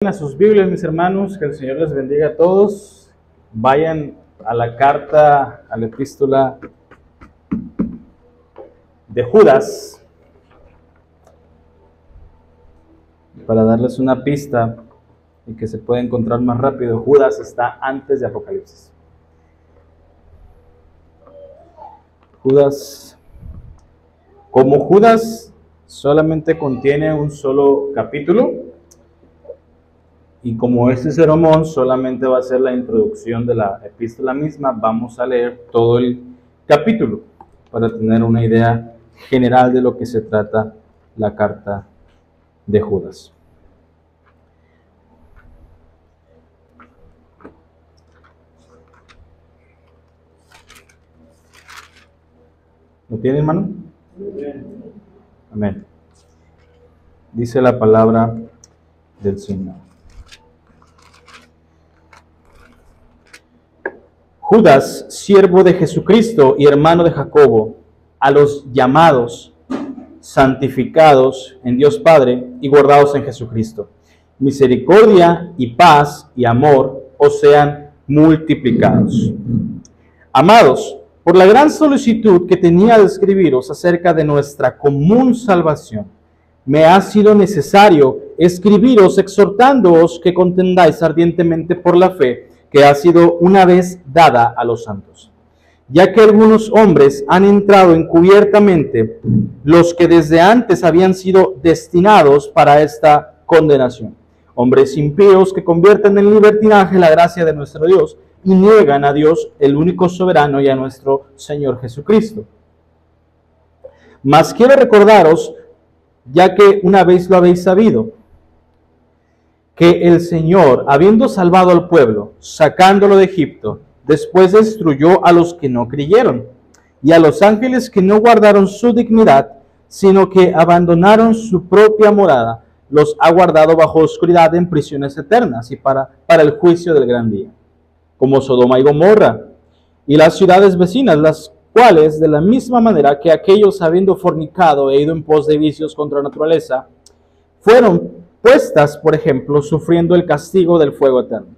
A sus Biblias, mis hermanos, que el Señor les bendiga a todos. Vayan a la carta, a la epístola de Judas, para darles una pista y que se pueda encontrar más rápido. Judas está antes de Apocalipsis. Como Judas solamente contiene un solo capítulo, y como este sermón solamente va a ser la introducción de la epístola misma, vamos a leer todo el capítulo para tener una idea general de lo que se trata la carta de Judas. ¿Lo tiene, hermano? Amén. Dice la palabra del Señor. Judas, siervo de Jesucristo y hermano de Jacobo, a los llamados, santificados en Dios Padre y guardados en Jesucristo. Misericordia y paz y amor os sean multiplicados. Amados, por la gran solicitud que tenía de escribiros acerca de nuestra común salvación, me ha sido necesario escribiros exhortándoos que contendáis ardientemente por la fe que ha sido una vez dada a los santos, ya que algunos hombres han entrado encubiertamente, los que desde antes habían sido destinados para esta condenación, hombres impíos que convierten en libertinaje la gracia de nuestro Dios y niegan a Dios, el único soberano, y a nuestro Señor Jesucristo. Mas quiero recordaros, ya que una vez lo habéis sabido, que el Señor, habiendo salvado al pueblo, sacándolo de Egipto, después destruyó a los que no creyeron, y a los ángeles que no guardaron su dignidad, sino que abandonaron su propia morada, los ha guardado bajo oscuridad en prisiones eternas y para el juicio del gran día, como Sodoma y Gomorra, y las ciudades vecinas, las cuales, de la misma manera que aquellos, habiendo fornicado e ido en pos de vicios contra la naturaleza, fueron puestas, por ejemplo, sufriendo el castigo del fuego eterno.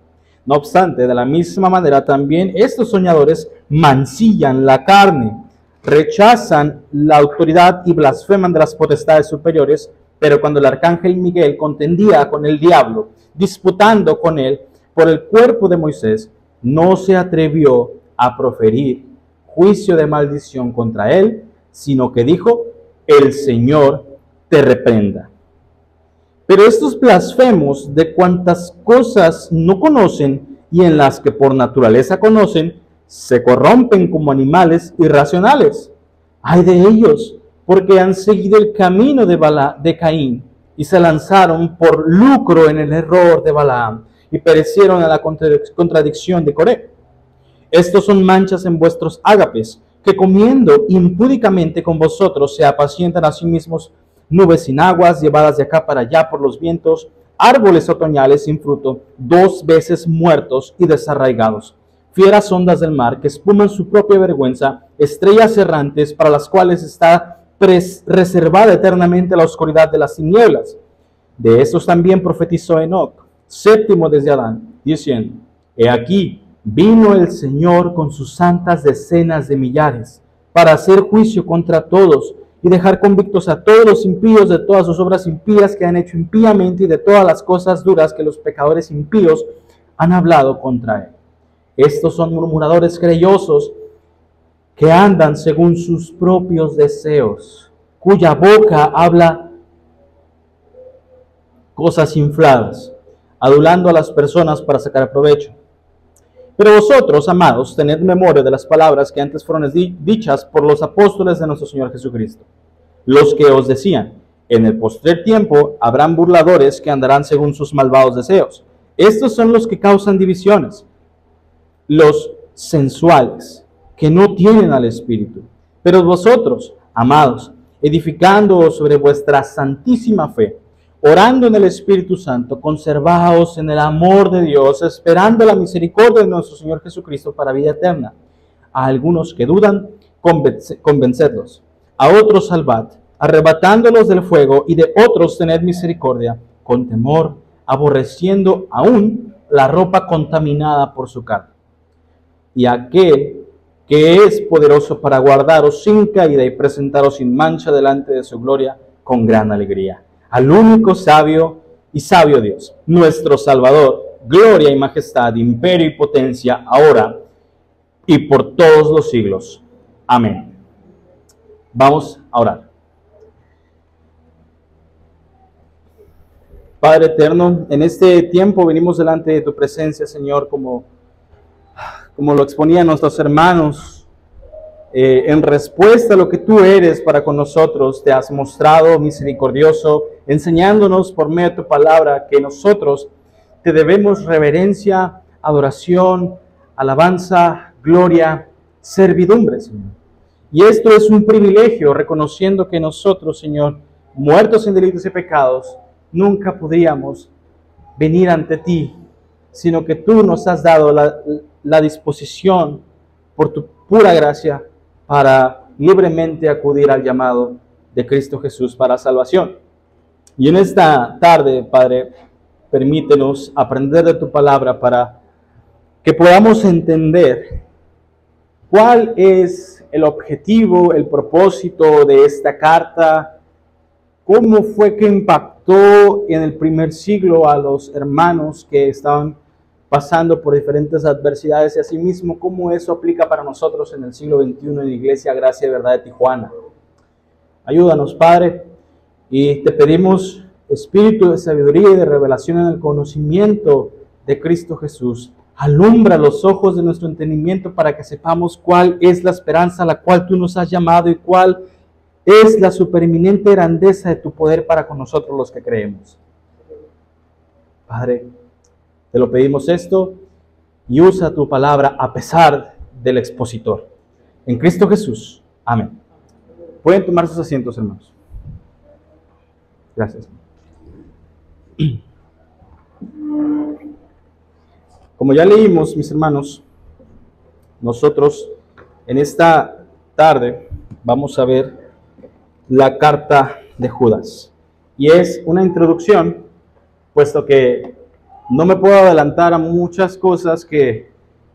No obstante, de la misma manera también estos soñadores mancillan la carne, rechazan la autoridad y blasfeman de las potestades superiores. Pero cuando el arcángel Miguel contendía con el diablo, disputando con él por el cuerpo de Moisés, no se atrevió a proferir juicio de maldición contra él, sino que dijo: el Señor te reprenda. Pero estos blasfemos, de cuantas cosas no conocen y en las que por naturaleza conocen, se corrompen como animales irracionales. ¡Ay de ellos! Porque han seguido el camino de Caín y se lanzaron por lucro en el error de Balaam y perecieron a la contradicción de Coré. Estos son manchas en vuestros ágapes, que comiendo impúdicamente con vosotros se apacientan a sí mismos, nubes sin aguas, llevadas de acá para allá por los vientos, árboles otoñales sin fruto, 2 veces muertos y desarraigados, fieras ondas del mar que espuman su propia vergüenza, estrellas errantes para las cuales está reservada eternamente la oscuridad de las tinieblas. De estos también profetizó Enoc, séptimo desde Adán, diciendo: he aquí, vino el Señor con sus santas decenas de millares, para hacer juicio contra todos, y dejar convictos a todos los impíos de todas sus obras impías que han hecho impíamente, y de todas las cosas duras que los pecadores impíos han hablado contra él. Estos son murmuradores querellosos, que andan según sus propios deseos, cuya boca habla cosas infladas, adulando a las personas para sacar provecho. Pero vosotros, amados, tened memoria de las palabras que antes fueron dichas por los apóstoles de nuestro Señor Jesucristo, los que os decían: en el postrer tiempo habrán burladores que andarán según sus malvados deseos. Estos son los que causan divisiones, los sensuales, que no tienen al Espíritu. Pero vosotros, amados, edificándoos sobre vuestra santísima fe, orando en el Espíritu Santo, conservaos en el amor de Dios, esperando la misericordia de nuestro Señor Jesucristo para vida eterna. A algunos que dudan, convencedlos; a otros salvad, arrebatándolos del fuego, y de otros tened misericordia, con temor, aborreciendo aún la ropa contaminada por su carne. Y aquel que es poderoso para guardaros sin caída y presentaros sin mancha delante de su gloria con gran alegría. Al único sabio y sabio Dios, nuestro Salvador, gloria y majestad, imperio y potencia, ahora y por todos los siglos. Amén. Vamos a orar. Padre eterno, en este tiempo venimos delante de tu presencia, Señor, como lo exponían nuestros hermanos, en respuesta a lo que tú eres para con nosotros. Te has mostrado misericordioso, enseñándonos por medio de tu palabra que nosotros te debemos reverencia, adoración, alabanza, gloria, servidumbre, Señor. Y esto es un privilegio, reconociendo que nosotros, Señor, muertos en delitos y pecados, nunca podríamos venir ante ti, sino que tú nos has dado la disposición por tu pura gracia para libremente acudir al llamado de Cristo Jesús para salvación. Y en esta tarde, Padre, permítenos aprender de tu palabra para que podamos entender cuál es el objetivo, el propósito de esta carta, cómo fue que impactó en el primer siglo a los hermanos que estaban pasando por diferentes adversidades, y asimismo cómo eso aplica para nosotros en el siglo XXI en la Iglesia Gracia y Verdad de Tijuana. Ayúdanos, Padre, y te pedimos espíritu de sabiduría y de revelación en el conocimiento de Cristo Jesús. Alumbra los ojos de nuestro entendimiento para que sepamos cuál es la esperanza a la cual tú nos has llamado y cuál es la supereminente grandeza de tu poder para con nosotros los que creemos. Padre, te lo pedimos esto y usa tu palabra a pesar del expositor. En Cristo Jesús. Amén. Pueden tomar sus asientos, hermanos. Gracias. Como ya leímos, mis hermanos, nosotros en esta tarde vamos a ver la carta de Judas. Y es una introducción, puesto que no me puedo adelantar a muchas cosas que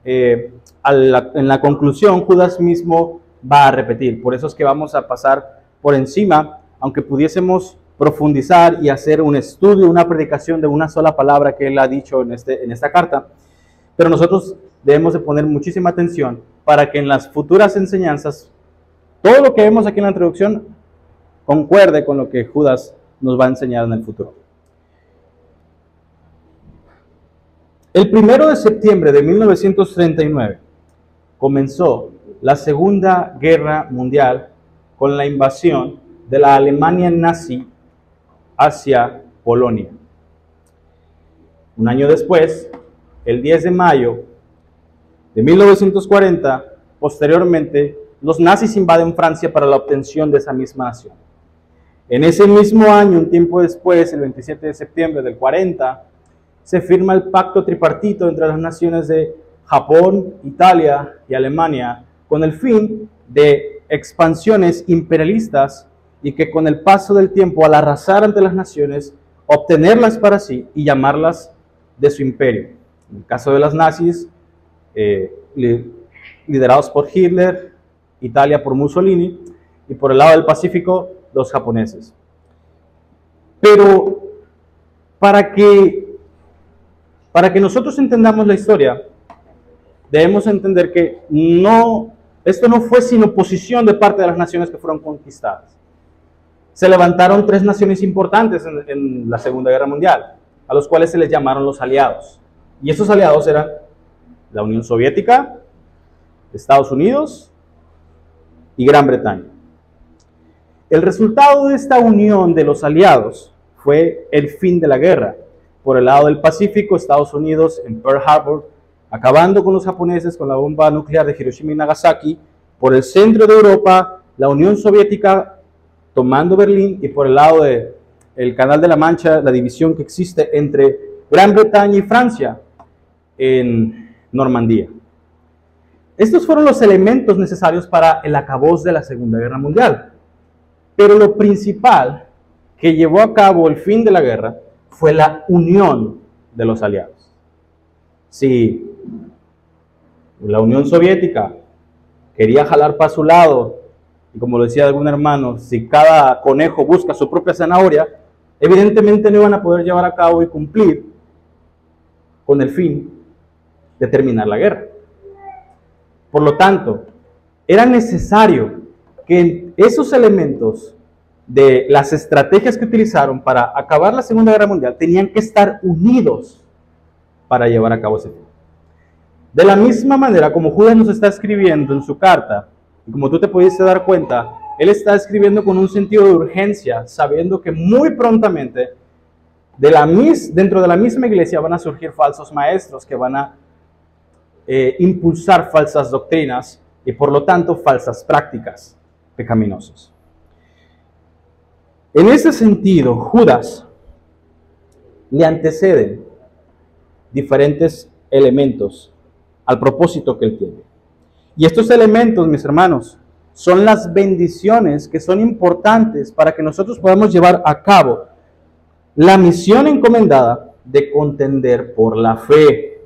en la conclusión Judas mismo va a repetir. Por eso es que vamos a pasar por encima, aunque pudiésemos profundizar y hacer un estudio, una predicación de una sola palabra que él ha dicho en esta carta. Pero nosotros debemos de poner muchísima atención para que en las futuras enseñanzas todo lo que vemos aquí en la introducción concuerde con lo que Judas nos va a enseñar en el futuro. El 1 de septiembre de 1939 comenzó la Segunda Guerra Mundial con la invasión de la Alemania nazi hacia Polonia. Un año después, el 10 de mayo de 1940, posteriormente, los nazis invaden Francia para la obtención de esa misma nación. En ese mismo año, un tiempo después, el 27 de septiembre del 40, se firma el pacto tripartito entre las naciones de Japón, Italia y Alemania, con el fin de expansiones imperialistas y que con el paso del tiempo, al arrasar ante las naciones, obtenerlas para sí y llamarlas de su imperio. En el caso de las nazis, liderados por Hitler, Italia por Mussolini, y por el lado del Pacífico, los japoneses. Pero para que nosotros entendamos la historia, debemos entender que esto no fue sin oposición de parte de las naciones que fueron conquistadas. Se levantaron tres naciones importantes en la Segunda Guerra Mundial, a los cuales se les llamaron los aliados. Y estos aliados eran la Unión Soviética, Estados Unidos y Gran Bretaña. El resultado de esta unión de los aliados fue el fin de la guerra. Por el lado del Pacífico, Estados Unidos en Pearl Harbor, acabando con los japoneses con la bomba nuclear de Hiroshima y Nagasaki. Por el centro de Europa, la Unión Soviética tomando Berlín, y por el lado del Canal de la Mancha, la división que existe entre Gran Bretaña y Francia en Normandía. Estos fueron los elementos necesarios para el acabose de la Segunda Guerra Mundial. Pero lo principal que llevó a cabo el fin de la guerra fue la unión de los aliados. Si la Unión Soviética quería jalar para su lado, y como lo decía algún hermano, si cada conejo busca su propia zanahoria, evidentemente no iban a poder llevar a cabo y cumplir con el fin de terminar la guerra. Por lo tanto, era necesario que esos elementos de las estrategias que utilizaron para acabar la Segunda Guerra Mundial tenían que estar unidos para llevar a cabo ese fin. De la misma manera como Judas nos está escribiendo en su carta, y como tú te pudiste dar cuenta, él está escribiendo con un sentido de urgencia, sabiendo que muy prontamente dentro de la misma iglesia van a surgir falsos maestros que van a impulsar falsas doctrinas y por lo tanto falsas prácticas pecaminosas. En ese sentido, Judas le anteceden diferentes elementos al propósito que él tiene. Y estos elementos, mis hermanos, son las bendiciones que son importantes para que nosotros podamos llevar a cabo la misión encomendada de contender por la fe.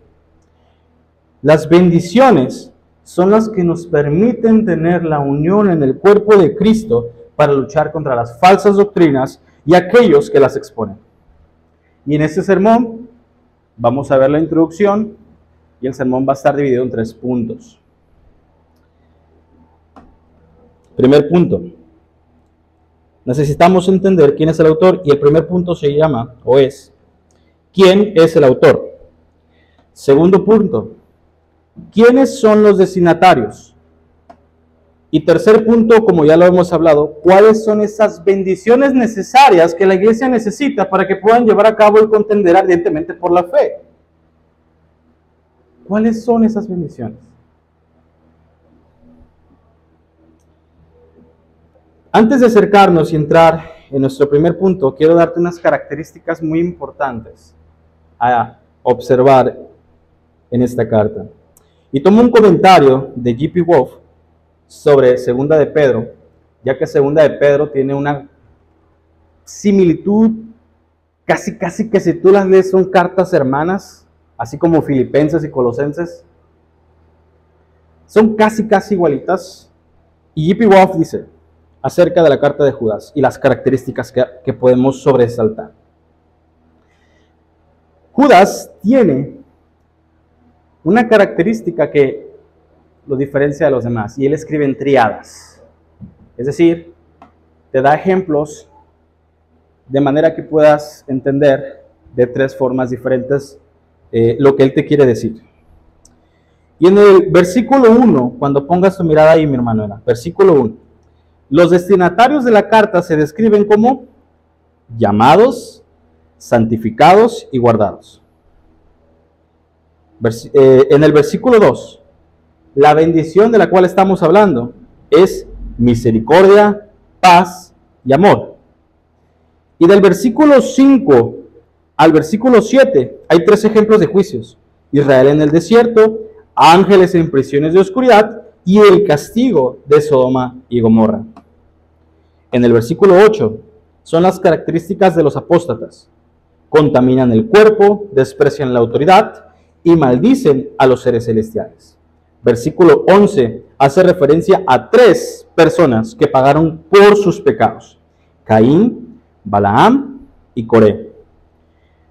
Las bendiciones son las que nos permiten tener la unión en el cuerpo de Cristo para luchar contra las falsas doctrinas y aquellos que las exponen. Y en este sermón vamos a ver la introducción y el sermón va a estar dividido en 3 puntos. Primer punto, necesitamos entender quién es el autor y el primer punto se llama o es ¿quién es el autor? Segundo punto, ¿quiénes son los destinatarios? Y tercer punto, como ya lo hemos hablado, ¿cuáles son esas bendiciones necesarias que la iglesia necesita para que puedan llevar a cabo el contender ardientemente por la fe? ¿Cuáles son esas bendiciones? Antes de acercarnos y entrar en nuestro primer punto, quiero darte unas características muy importantes a observar en esta carta. Y tomo un comentario de J.P. Wolf sobre Segunda de Pedro, ya que Segunda de Pedro tiene una similitud, casi que si tú las lees son cartas hermanas, así como Filipenses y Colosenses. Son casi igualitas. Y J.P. Wolf dice acerca de la carta de Judas y las características que podemos sobresaltar. Judas tiene una característica que lo diferencia de los demás, y él escribe en triadas. Es decir, te da ejemplos de manera que puedas entender de 3 formas diferentes lo que él te quiere decir. Y en el versículo 1, cuando pongas tu mirada ahí, mi hermano, versículo 1, los destinatarios de la carta se describen como llamados, santificados y guardados. En el versículo 2, la bendición de la cual estamos hablando es misericordia, paz y amor. Y del versículo 5 al versículo 7 hay 3 ejemplos de juicios: Israel en el desierto, ángeles en prisiones de oscuridad y el castigo de Sodoma y Gomorra. En el versículo 8 son las características de los apóstatas: contaminan el cuerpo, desprecian la autoridad y maldicen a los seres celestiales. Versículo 11 hace referencia a 3 personas que pagaron por sus pecados: Caín, Balaam y Coré.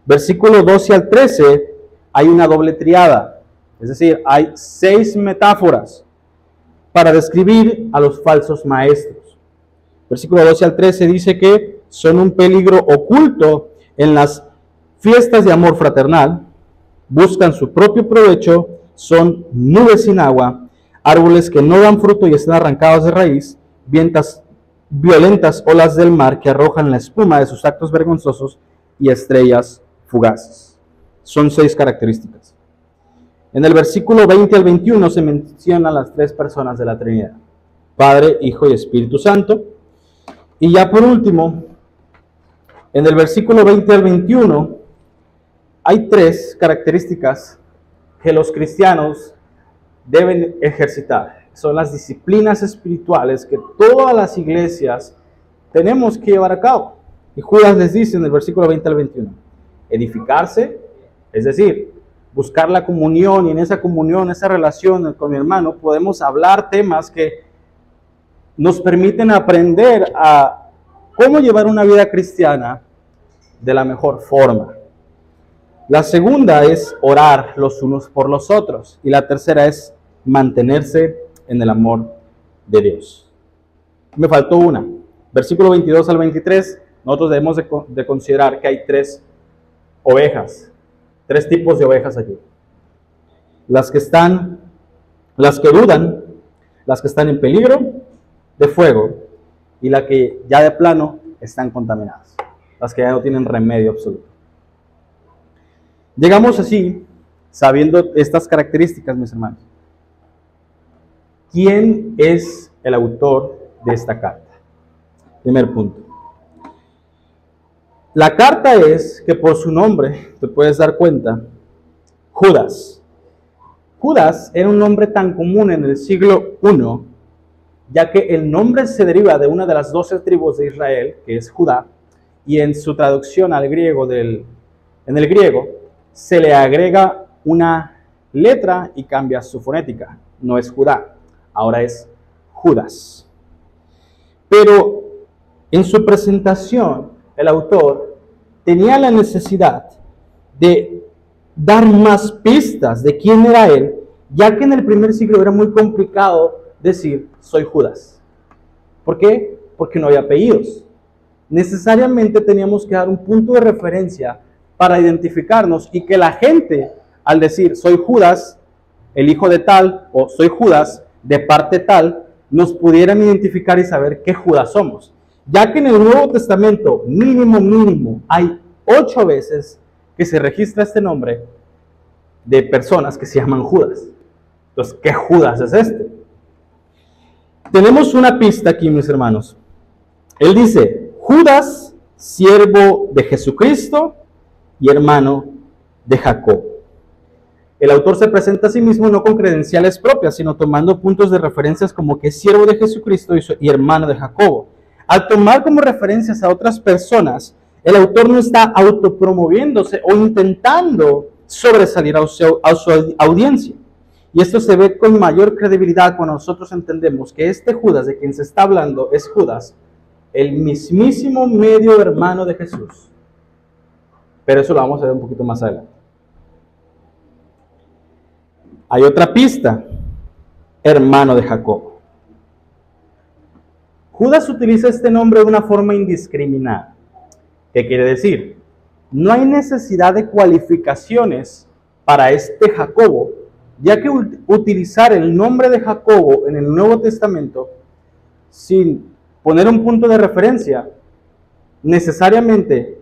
Versículo 12 al 13 hay una doble triada, es decir, hay 6 metáforas para describir a los falsos maestros. Versículo 12 al 13 dice que son un peligro oculto en las fiestas de amor fraternal, buscan su propio provecho, son nubes sin agua, árboles que no dan fruto y están arrancados de raíz, violentas olas del mar que arrojan la espuma de sus actos vergonzosos y estrellas fugaces. Son 6 características. En el versículo 20 al 21 se mencionan las 3 personas de la Trinidad: Padre, Hijo y Espíritu Santo. Y ya por último, en el versículo 20 al 21 hay 3 características que los cristianos deben ejercitar. Son las disciplinas espirituales que todas las iglesias tenemos que llevar a cabo. Y Judas les dice en el versículo 20 al 21: edificarse, es decir, buscar la comunión, y en esa comunión, esa relación con mi hermano, podemos hablar temas que nos permiten aprender a cómo llevar una vida cristiana de la mejor forma. La segunda es orar los unos por los otros, y la tercera es mantenerse en el amor de Dios. Me faltó una. Versículo 22 al 23, nosotros debemos de considerar que hay tres tipos de ovejas allí. Las que dudan, las que están en peligro de fuego, y las que ya de plano están contaminadas, las que ya no tienen remedio absoluto. Llegamos así, sabiendo estas características, mis hermanos. ¿Quién es el autor de esta carta? Primer punto. La carta es, que por su nombre, te puedes dar cuenta, Judas. Judas era un nombre tan común en el siglo I, ya que el nombre se deriva de una de las 12 tribus de Israel, que es Judá, y en su traducción al griego en el griego, se le agrega una letra y cambia su fonética. No es Judá, ahora es Judas. Pero en su presentación, el autor tenía la necesidad de dar más pistas de quién era él, ya que en el primer siglo era muy complicado decir, soy Judas. ¿Por qué? Porque no había apellidos. Necesariamente teníamos que dar un punto de referencia para identificarnos, y que la gente, al decir, soy Judas, el hijo de tal, o soy Judas, de parte tal, nos pudieran identificar y saber qué Judas somos. Ya que en el Nuevo Testamento, mínimo, hay 8 veces que se registra este nombre de personas que se llaman Judas. Entonces, ¿qué Judas es este? Tenemos una pista aquí, mis hermanos. Él dice, Judas, siervo de Jesucristo y hermano de Jacob. El autor se presenta a sí mismo no con credenciales propias, sino tomando puntos de referencias como que es siervo de Jesucristo y hermano de Jacobo. Al tomar como referencias a otras personas, el autor no está autopromoviéndose o intentando sobresalir a su audiencia. Y esto se ve con mayor credibilidad cuando nosotros entendemos que este Judas de quien se está hablando es Judas, el mismísimo medio hermano de Jesús. Pero eso lo vamos a ver un poquito más adelante. Hay otra pista, hermano de Jacob. Judas utiliza este nombre de una forma indiscriminada. ¿Qué quiere decir? No hay necesidad de cualificaciones para este Jacobo, ya que utilizar el nombre de Jacobo en el Nuevo Testamento, sin poner un punto de referencia, necesariamente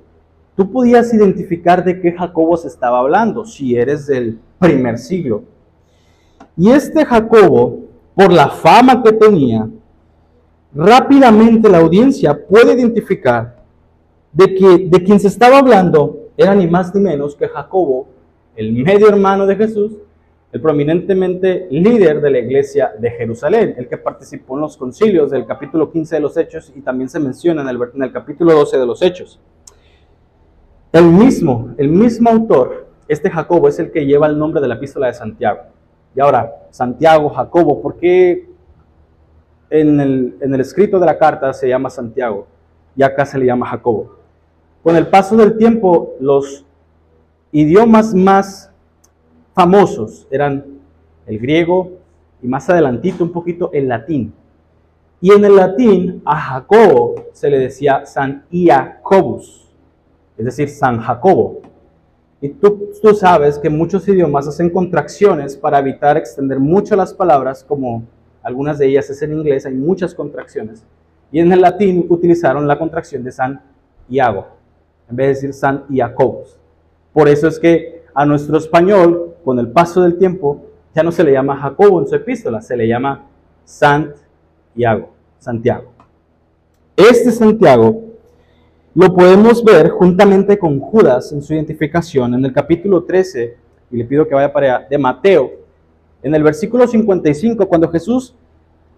tú podías identificar de qué Jacobo se estaba hablando, si eres del primer siglo. Y este Jacobo, por la fama que tenía, rápidamente la audiencia puede identificar de quien se estaba hablando era ni más ni menos que Jacobo, el medio hermano de Jesús, el prominentemente líder de la iglesia de Jerusalén, el que participó en los concilios del capítulo 15 de los Hechos, y también se menciona en el capítulo 12 de los Hechos. El mismo autor, este Jacobo, es el que lleva el nombre de la epístola de Santiago. Y ahora, Santiago, Jacobo, ¿por qué en el escrito de la carta se llama Santiago y acá se le llama Jacobo? Con el paso del tiempo, los idiomas más famosos eran el griego y más adelantito un poquito el latín. Y en el latín a Jacobo se le decía San Iacobus, es decir, San Jacobo. Y tú sabes que muchos idiomas hacen contracciones para evitar extender mucho las palabras, como algunas de ellas es en inglés, hay muchas contracciones. Y en el latín utilizaron la contracción de San Iago, en vez de decir San Iacobus. Por eso es que a nuestro español, con el paso del tiempo, ya no se le llama Jacobo en su epístola, se le llama Santiago. Este Santiago lo podemos ver juntamente con Judas en su identificación en el capítulo 13, y le pido que vaya para allá, de Mateo, en el versículo 55, cuando Jesús,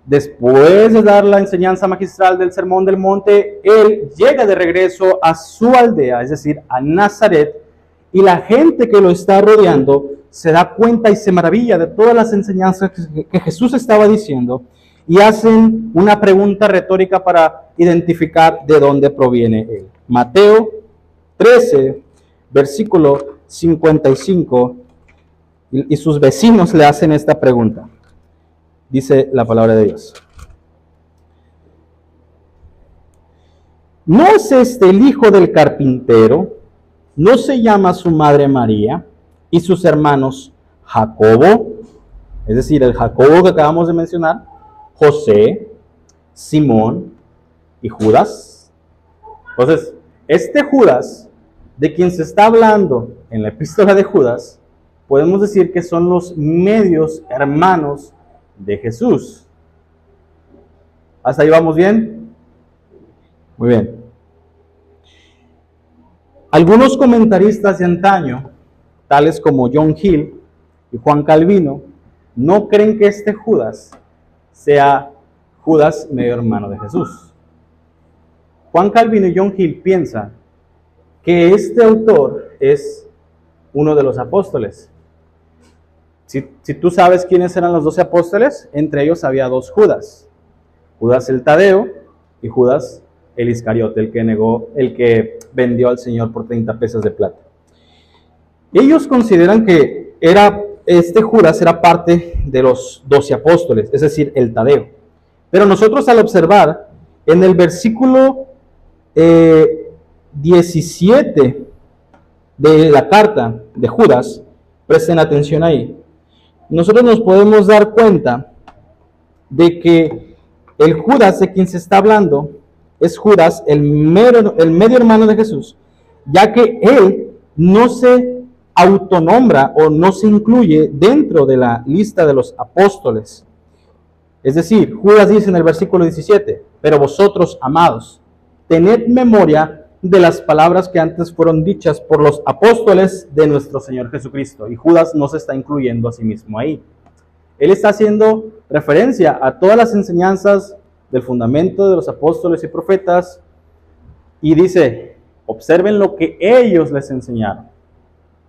después de dar la enseñanza magistral del Sermón del Monte, él llega de regreso a su aldea, es decir, a Nazaret, Y la gente que lo está rodeando se da cuenta y se maravilla de todas las enseñanzas que Jesús estaba diciendo y hacen una pregunta retórica para identificar de dónde proviene él. Mateo 13, versículo 55, y sus vecinos le hacen esta pregunta. Dice la palabra de Dios. ¿No es este el hijo del carpintero? ¿No se llama su madre María y sus hermanos Jacobo? Es decir, el Jacobo que acabamos de mencionar, José, Simón y Judas. Entonces, este Judas, de quien se está hablando en la epístola de Judas, podemos decir que son los medios hermanos de Jesús. ¿Hasta ahí vamos bien? Muy bien. Algunos comentaristas de antaño, tales como John Hill y Juan Calvino, no creen que este Judas sea Judas medio hermano de Jesús. Juan Calvino y John Hill piensan que este autor es uno de los apóstoles. Si tú sabes quiénes eran los 12 apóstoles, entre ellos había dos Judas. Judas el Tadeo y Judas el Iscariote, el que vendió al Señor por 30 pesas de plata. Ellos consideran que este Judas era parte de los 12 apóstoles, es decir, el Tadeo. Pero nosotros al observar en el versículo 17 de la carta de Judas, presten atención ahí, nosotros nos podemos dar cuenta de que el Judas de quien se está hablando es Judas, el medio hermano de Jesús, ya que él no se autonombra o no se incluye dentro de la lista de los apóstoles. Es decir, Judas dice en el versículo 17, pero vosotros, amados, tened memoria de las palabras que antes fueron dichas por los apóstoles de nuestro Señor Jesucristo. Y Judas no se está incluyendo a sí mismo ahí. Él está haciendo referencia a todas las enseñanzas del fundamento de los apóstoles y profetas y dice, observen lo que ellos les enseñaron.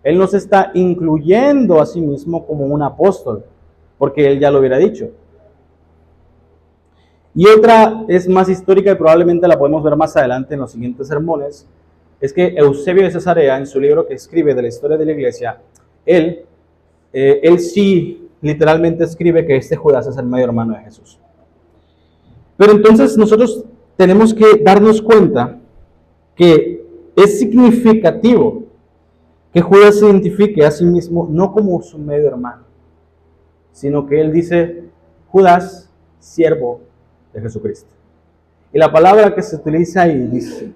Él no se está incluyendo a sí mismo como un apóstol, porque él ya lo hubiera dicho. Y otra es más histórica y probablemente la podemos ver más adelante en los siguientes sermones, es que Eusebio de Cesarea, en su libro que escribe de la historia de la iglesia, él sí literalmente escribe que este Judas es el medio hermano de Jesús. Pero entonces nosotros tenemos que darnos cuenta que es significativo que Judas se identifique a sí mismo no como su medio hermano, sino que él dice, Judas, siervo de Jesucristo. Y la palabra que se utiliza ahí, dice,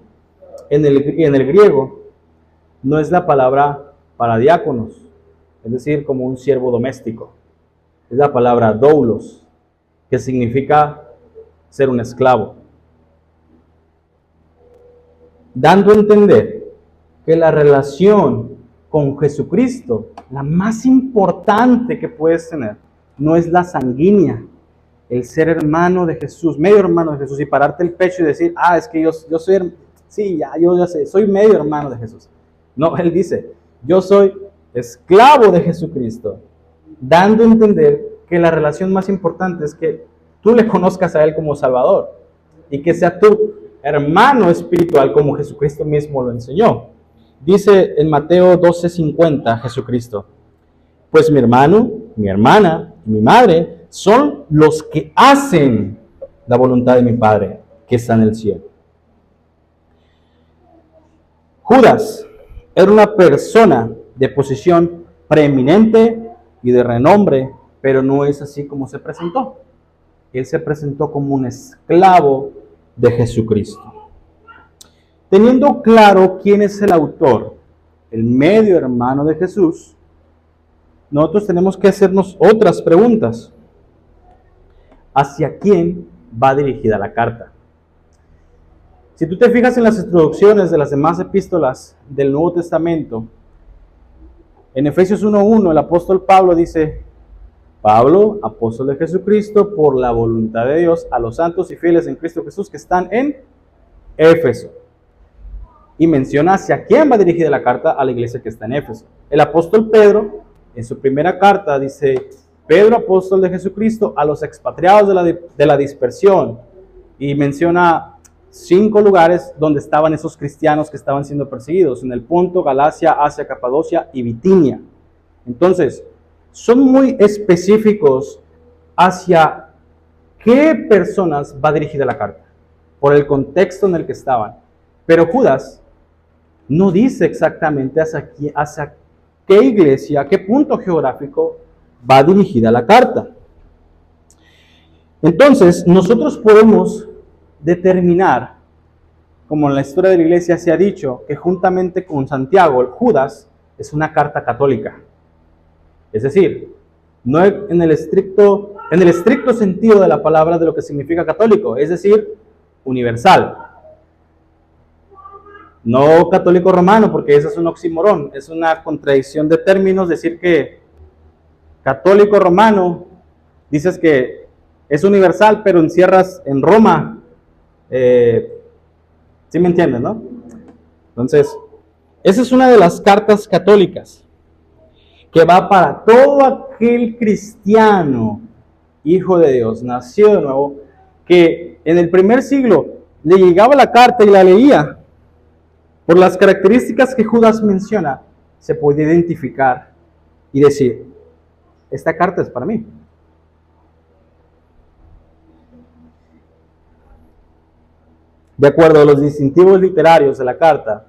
en el griego, no es la palabra para diáconos, es decir, como un siervo doméstico. Es la palabra doulos, que significa ser un esclavo. Dando a entender que la relación con Jesucristo, la más importante que puedes tener, no es la sanguínea, el ser hermano de Jesús, medio hermano de Jesús, y pararte el pecho y decir, es que yo soy, sí, yo ya sé, soy medio hermano de Jesús. No, él dice, yo soy esclavo de Jesucristo, dando a entender que la relación más importante es que tú le conozcas a Él como Salvador y que sea tu hermano espiritual como Jesucristo mismo lo enseñó. Dice en Mateo 12:50 Jesucristo, pues mi hermano, mi hermana, mi madre son los que hacen la voluntad de mi Padre que está en el cielo. Judas era una persona de posición preeminente y de renombre, pero no es así como se presentó. Él se presentó como un esclavo de Jesucristo. Teniendo claro quién es el autor, el medio hermano de Jesús, nosotros tenemos que hacernos otras preguntas. ¿Hacia quién va dirigida la carta? Si tú te fijas en las introducciones de las demás epístolas del Nuevo Testamento, en Efesios 1:1 el apóstol Pablo dice, Pablo, apóstol de Jesucristo, por la voluntad de Dios, a los santos y fieles en Cristo Jesús que están en Éfeso. y menciona hacia quién va dirigida la carta a la iglesia que está en Éfeso. El apóstol Pedro, en su primera carta, dice: Pedro, apóstol de Jesucristo, a los expatriados de la dispersión, y menciona 5 lugares donde estaban esos cristianos que estaban siendo perseguidos: en el Ponto, Galacia, Asia, Capadocia y Bitinia. Entonces, son muy específicos hacia qué personas va dirigida la carta, por el contexto en el que estaban. Pero Judas no dice exactamente hacia qué iglesia, a qué punto geográfico va dirigida la carta. Entonces, nosotros podemos determinar, como en la historia de la iglesia se ha dicho, que juntamente con Santiago, Judas es una carta católica. Es decir, no en el estricto sentido de la palabra de lo que significa católico, es decir, universal. No católico romano, porque eso es un oxímoron, es una contradicción de términos decir que católico romano, dices que es universal, pero encierras en Roma. ¿Sí me entienden, no? Entonces, esa es una de las cartas católicas que va para todo aquel cristiano, hijo de Dios, nacido de nuevo, que en el primer siglo le llegaba la carta y la leía. Por las características que Judas menciona, se puede identificar y decir: esta carta es para mí. De acuerdo a los distintivos literarios de la carta,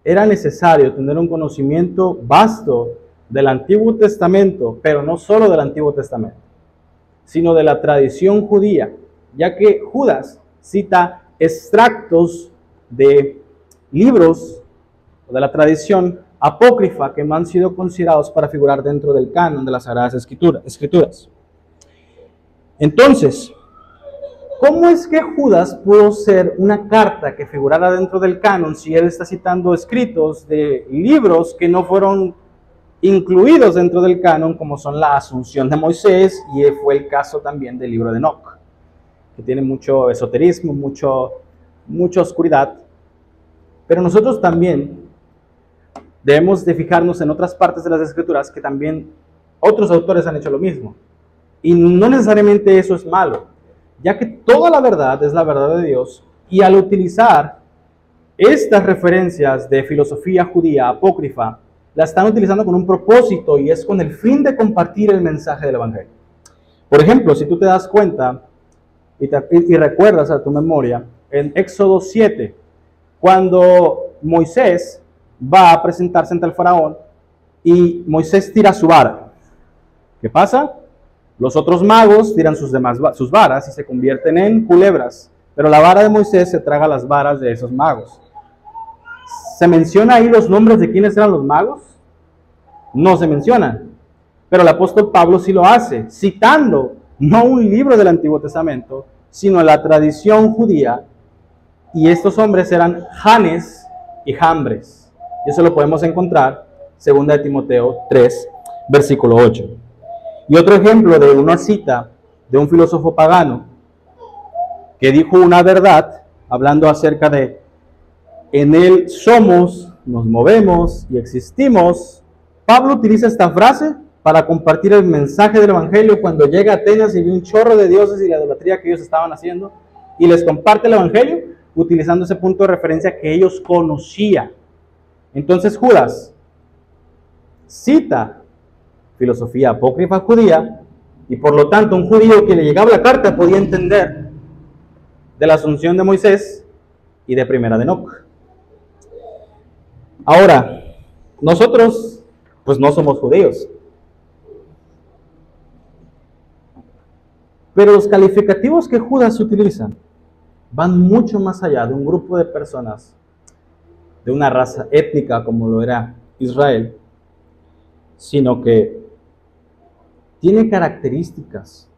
era necesario tener un conocimiento vasto del Antiguo Testamento, pero no solo del Antiguo Testamento, sino de la tradición judía, ya que Judas cita extractos de libros de la tradición apócrifa que no han sido considerados para figurar dentro del canon de las Sagradas Escrituras. Entonces, ¿cómo es que Judas pudo ser una carta que figurara dentro del canon si él está citando escritos de libros que no fueron incluidos dentro del canon, como son la Asunción de Moisés, y fue el caso también del libro de Enoc, que tiene mucho esoterismo, mucha oscuridad? Pero nosotros también debemos de fijarnos en otras partes de las Escrituras que también otros autores han hecho lo mismo. Y no necesariamente eso es malo, ya que toda la verdad es la verdad de Dios, y al utilizar estas referencias de filosofía judía apócrifa, la están utilizando con un propósito, y es con el fin de compartir el mensaje del Evangelio. Por ejemplo, si tú te das cuenta y recuerdas a tu memoria, en Éxodo 7, cuando Moisés va a presentarse ante el faraón y Moisés tira su vara, ¿qué pasa? Los otros magos tiran sus varas y se convierten en culebras, pero la vara de Moisés se traga las varas de esos magos. ¿Se menciona ahí los nombres de quiénes eran los magos? No se mencionan, pero el apóstol Pablo sí lo hace, citando no un libro del Antiguo Testamento, sino la tradición judía. Y estos hombres eran Janes y Jambres. Y eso lo podemos encontrar en 2 Timoteo 3, versículo 8. Y otro ejemplo de una cita de un filósofo pagano que dijo una verdad, hablando acerca de: en él somos, nos movemos y existimos. Pablo utiliza esta frase para compartir el mensaje del Evangelio cuando llega a Atenas y ve un chorro de dioses y la idolatría que ellos estaban haciendo, y les comparte el Evangelio utilizando ese punto de referencia que ellos conocían. Entonces Judas cita filosofía apócrifa judía, y por lo tanto un judío que le llegaba la carta podía entender de la Asunción de Moisés y de Primera de Enoc. Ahora, nosotros pues no somos judíos, pero los calificativos que Judas utiliza van mucho más allá de un grupo de personas de una raza étnica como lo era Israel, sino que tiene características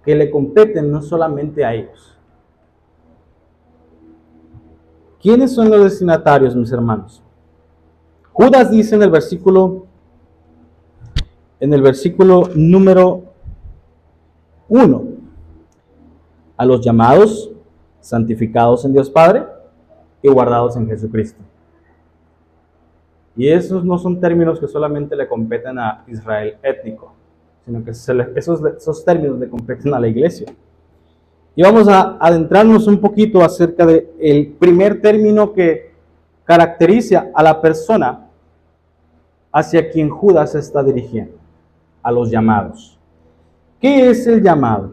que le competen no solamente a ellos. ¿Quiénes son los destinatarios, mis hermanos? Judas dice en el versículo número 1, a los llamados, santificados en Dios Padre, y guardados en Jesucristo. Y esos no son términos que solamente le competen a Israel étnico, sino que esos términos le competen a la iglesia. Y vamos a adentrarnos un poquito acerca del primer término que caracteriza a la persona hacia quien Judas se está dirigiendo, a los llamados. ¿Qué es el llamado?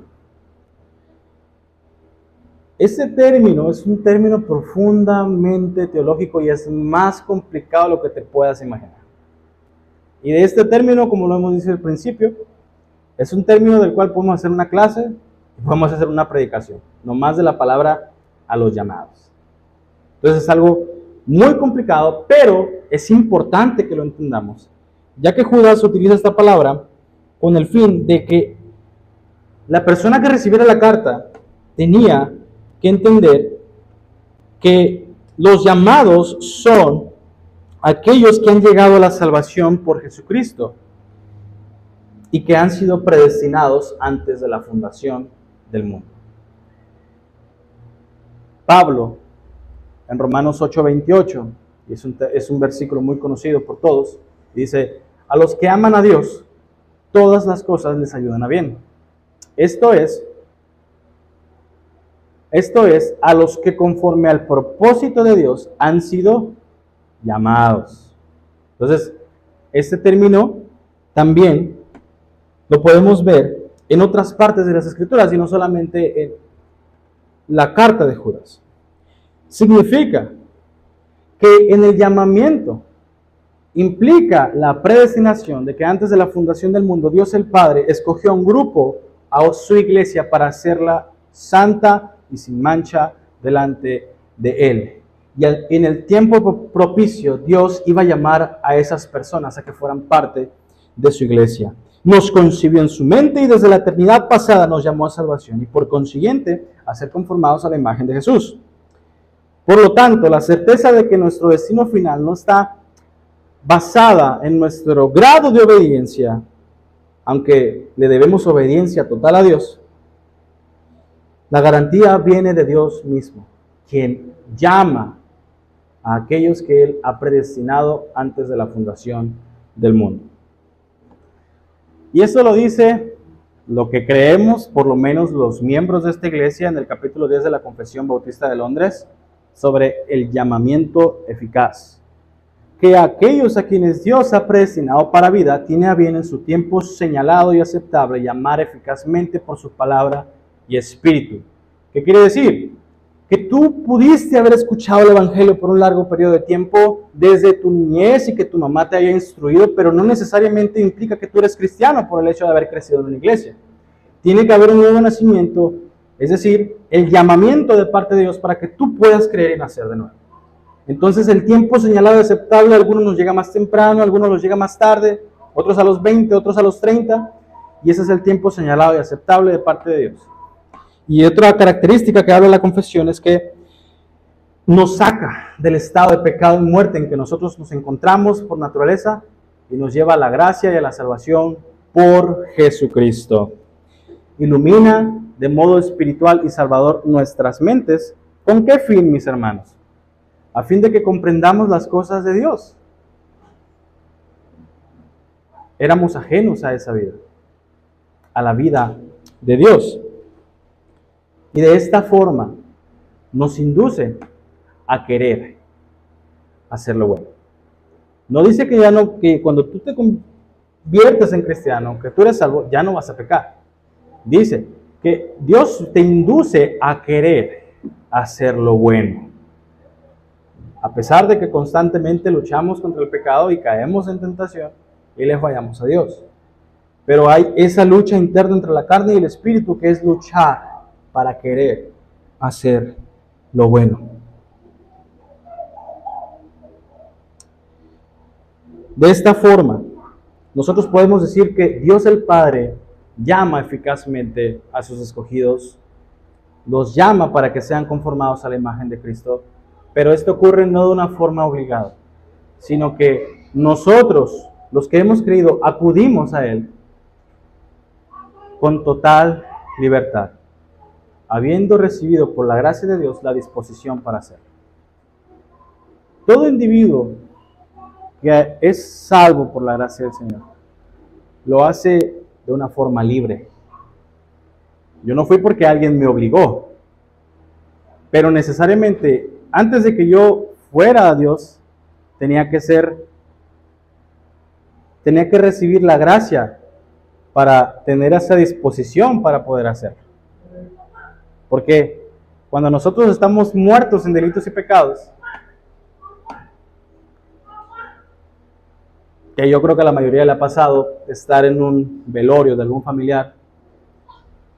Ese término es un término profundamente teológico y es más complicado de lo que te puedas imaginar. Y de este término, como lo hemos dicho al principio, es un término del cual podemos hacer una clase y podemos hacer una predicación, no más de la palabra a los llamados. Entonces es algo muy complicado, pero es importante que lo entendamos, ya que Judas utiliza esta palabra con el fin de que la persona que recibiera la carta tenía que entender que los llamados son aquellos que han llegado a la salvación por Jesucristo y que han sido predestinados antes de la fundación del mundo. Pablo, en Romanos 8:28, y es un versículo muy conocido por todos, dice: a los que aman a Dios, todas las cosas les ayudan a bien. Esto es, a los que conforme al propósito de Dios han sido llamados. Entonces, este término también lo podemos ver en otras partes de las Escrituras y no solamente en la carta de Judas. Significa que en el llamamiento implica la predestinación de que antes de la fundación del mundo, Dios el Padre escogió a un grupo, a su iglesia, para hacerla santa y sin mancha delante de Él. Y en el tiempo propicio, Dios iba a llamar a esas personas a que fueran parte de su iglesia. Nos concibió en su mente y desde la eternidad pasada nos llamó a salvación y por consiguiente a ser conformados a la imagen de Jesús. Por lo tanto, la certeza de que nuestro destino final no está basada en nuestro grado de obediencia, aunque le debemos obediencia total a Dios, la garantía viene de Dios mismo, quien llama a aquellos que Él ha predestinado antes de la fundación del mundo. Y esto lo dice lo que creemos, por lo menos los miembros de esta iglesia, en el capítulo 10 de la Confesión Bautista de Londres, sobre el llamamiento eficaz. Que aquellos a quienes Dios ha predestinado para vida, tiene a bien en su tiempo señalado y aceptable llamar eficazmente por su palabra y espíritu. ¿Qué quiere decir? Que tú pudiste haber escuchado el Evangelio por un largo periodo de tiempo desde tu niñez y que tu mamá te haya instruido, pero no necesariamente implica que tú eres cristiano por el hecho de haber crecido en una iglesia. Tiene que haber un nuevo nacimiento, es decir, el llamamiento de parte de Dios para que tú puedas creer y nacer de nuevo. Entonces el tiempo señalado y aceptable, a algunos nos llega más temprano, a algunos nos llega más tarde, otros a los 20, otros a los 30, y ese es el tiempo señalado y aceptable de parte de Dios. Y otra característica que habla la confesión es que nos saca del estado de pecado y muerte en que nosotros nos encontramos por naturaleza y nos lleva a la gracia y a la salvación por Jesucristo. Ilumina de modo espiritual y salvador nuestras mentes. ¿Con qué fin, mis hermanos? A fin de que comprendamos las cosas de Dios. Éramos ajenos a esa vida, a la vida de Dios. Y de esta forma nos induce a querer hacer lo bueno. No dice que cuando tú te conviertes en cristiano, que tú eres salvo, ya no vas a pecar. Dice que Dios te induce a querer hacer lo bueno. A pesar de que constantemente luchamos contra el pecado y caemos en tentación y le fallamos a Dios. Pero hay esa lucha interna entre la carne y el espíritu que es luchar para querer hacer lo bueno. De esta forma, nosotros podemos decir que Dios el Padre llama eficazmente a sus escogidos, los llama para que sean conformados a la imagen de Cristo, pero esto ocurre no de una forma obligada, sino que nosotros, los que hemos creído, acudimos a Él con total libertad, habiendo recibido por la gracia de Dios la disposición para hacerlo. todo individuo que es salvo por la gracia del Señor lo hace de una forma libre. Yo no fui porque alguien me obligó, pero necesariamente antes de que yo fuera a Dios tenía que recibir la gracia para tener esa disposición para poder hacerlo. Porque cuando nosotros estamos muertos en delitos y pecados, que yo creo que a la mayoría le ha pasado estar en un velorio de algún familiar,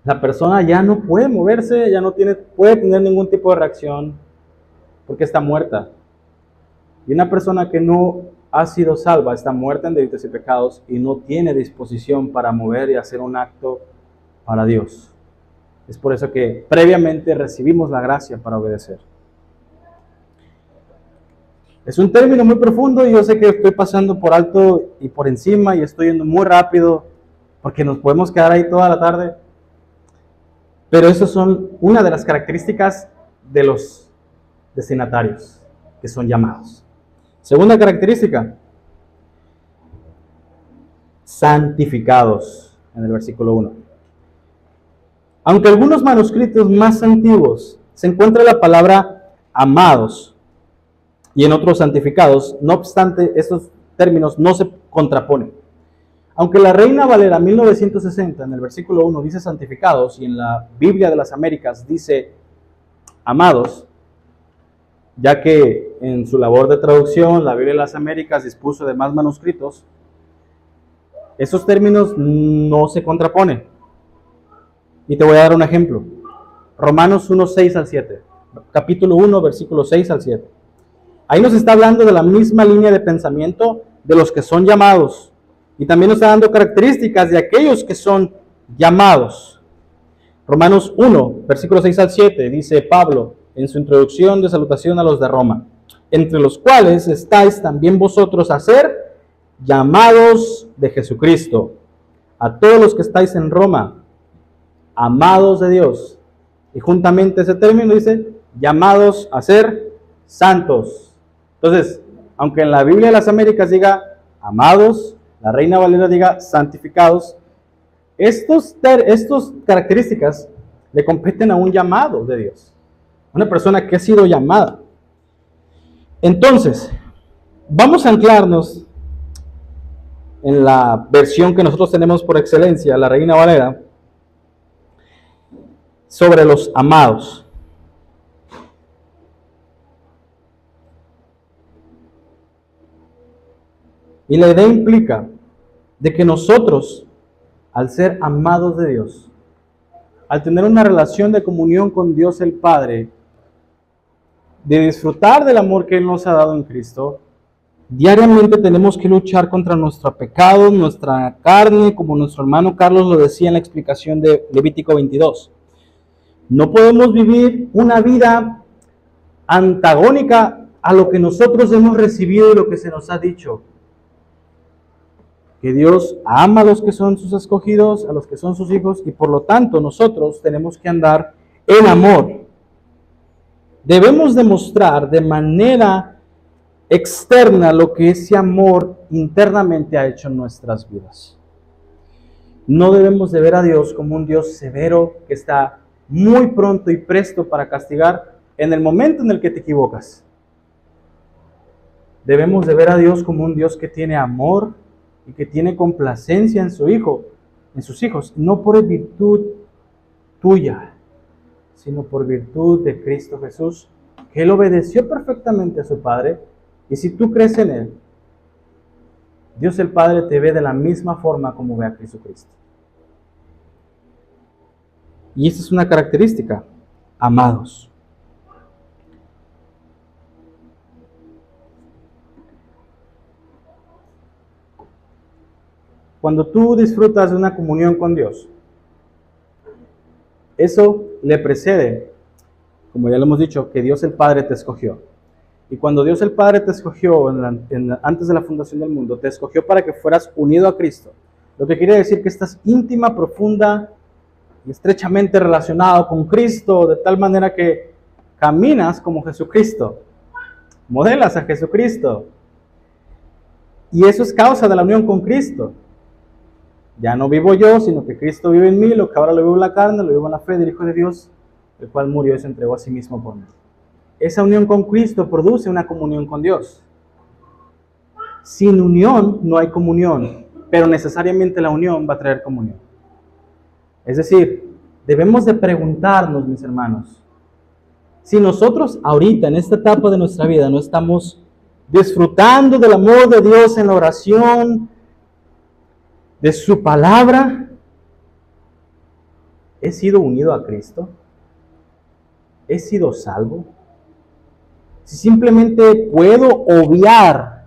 la persona ya no puede moverse, ya no puede tener ningún tipo de reacción porque está muerta. Y una persona que no ha sido salva está muerta en delitos y pecados y no tiene disposición para mover y hacer un acto para Dios. Es por eso que previamente recibimos la gracia para obedecer. Es un término muy profundo y yo sé que estoy pasando por alto y por encima y estoy yendo muy rápido porque nos podemos quedar ahí toda la tarde. Pero esas son una de las características de los destinatarios, que son llamados. Segunda característica, santificados, en el versículo 1. Aunque algunos manuscritos más antiguos se encuentra la palabra amados y en otros santificados, no obstante, estos términos no se contraponen. Aunque la Reina Valera 1960 en el versículo 1 dice santificados y en la Biblia de las Américas dice amados, ya que en su labor de traducción la Biblia de las Américas dispuso de más manuscritos, esos términos no se contraponen. Y te voy a dar un ejemplo. Romanos 1, 6 al 7. Capítulo 1, versículo 6 al 7. Ahí nos está hablando de la misma línea de pensamiento de los que son llamados. Y también nos está dando características de aquellos que son llamados. Romanos 1, versículo 6 al 7, dice Pablo en su introducción de salutación a los de Roma, entre los cuales estáis también vosotros a ser llamados de Jesucristo, a todos los que estáis en Roma, amados de Dios. Y juntamente ese término dice, llamados a ser santos. Entonces, aunque en la Biblia de las Américas diga amados, la Reina Valera diga santificados, estos características le competen a un llamado de Dios, una persona que ha sido llamada. Entonces, vamos a anclarnos en la versión que nosotros tenemos por excelencia, la Reina Valera, sobre los amados. Y la idea implica de que nosotros, al ser amados de Dios, al tener una relación de comunión con Dios el Padre, de disfrutar del amor que Él nos ha dado en Cristo, diariamente tenemos que luchar contra nuestro pecado, nuestra carne, como nuestro hermano Carlos lo decía en la explicación de Levítico 22. No podemos vivir una vida antagónica a lo que nosotros hemos recibido y lo que se nos ha dicho. Que Dios ama a los que son sus escogidos, a los que son sus hijos, y por lo tanto nosotros tenemos que andar en amor. Debemos demostrar de manera externa lo que ese amor internamente ha hecho en nuestras vidas. No debemos de ver a Dios como un Dios severo que está muy pronto y presto para castigar en el momento en el que te equivocas. Debemos de ver a Dios como un Dios que tiene amor y que tiene complacencia en su hijo, en sus hijos, no por virtud tuya, sino por virtud de Cristo Jesús, que Él obedeció perfectamente a su Padre, y si tú crees en Él, Dios el Padre te ve de la misma forma como ve a Jesucristo. Y esta es una característica, amados. Cuando tú disfrutas de una comunión con Dios, eso le precede, como ya lo hemos dicho, que Dios el Padre te escogió. Y cuando Dios el Padre te escogió antes de la fundación del mundo, te escogió para que fueras unido a Cristo. Lo que quiere decir que estás íntima, profunda y estrechamente relacionado con Cristo, de tal manera que caminas como Jesucristo. modelas a Jesucristo. Y eso es causa de la unión con Cristo. Ya no vivo yo, sino que Cristo vive en mí, lo que ahora lo vivo en la carne, lo vivo en la fe del Hijo de Dios, el cual murió y se entregó a sí mismo por mí. Esa unión con Cristo produce una comunión con Dios. Sin unión no hay comunión, pero necesariamente la unión va a traer comunión. Es decir, debemos de preguntarnos, mis hermanos, si nosotros ahorita, en esta etapa de nuestra vida, no estamos disfrutando del amor de Dios en la oración, de su palabra, ¿he sido unido a Cristo? ¿He sido salvo? Si simplemente puedo obviar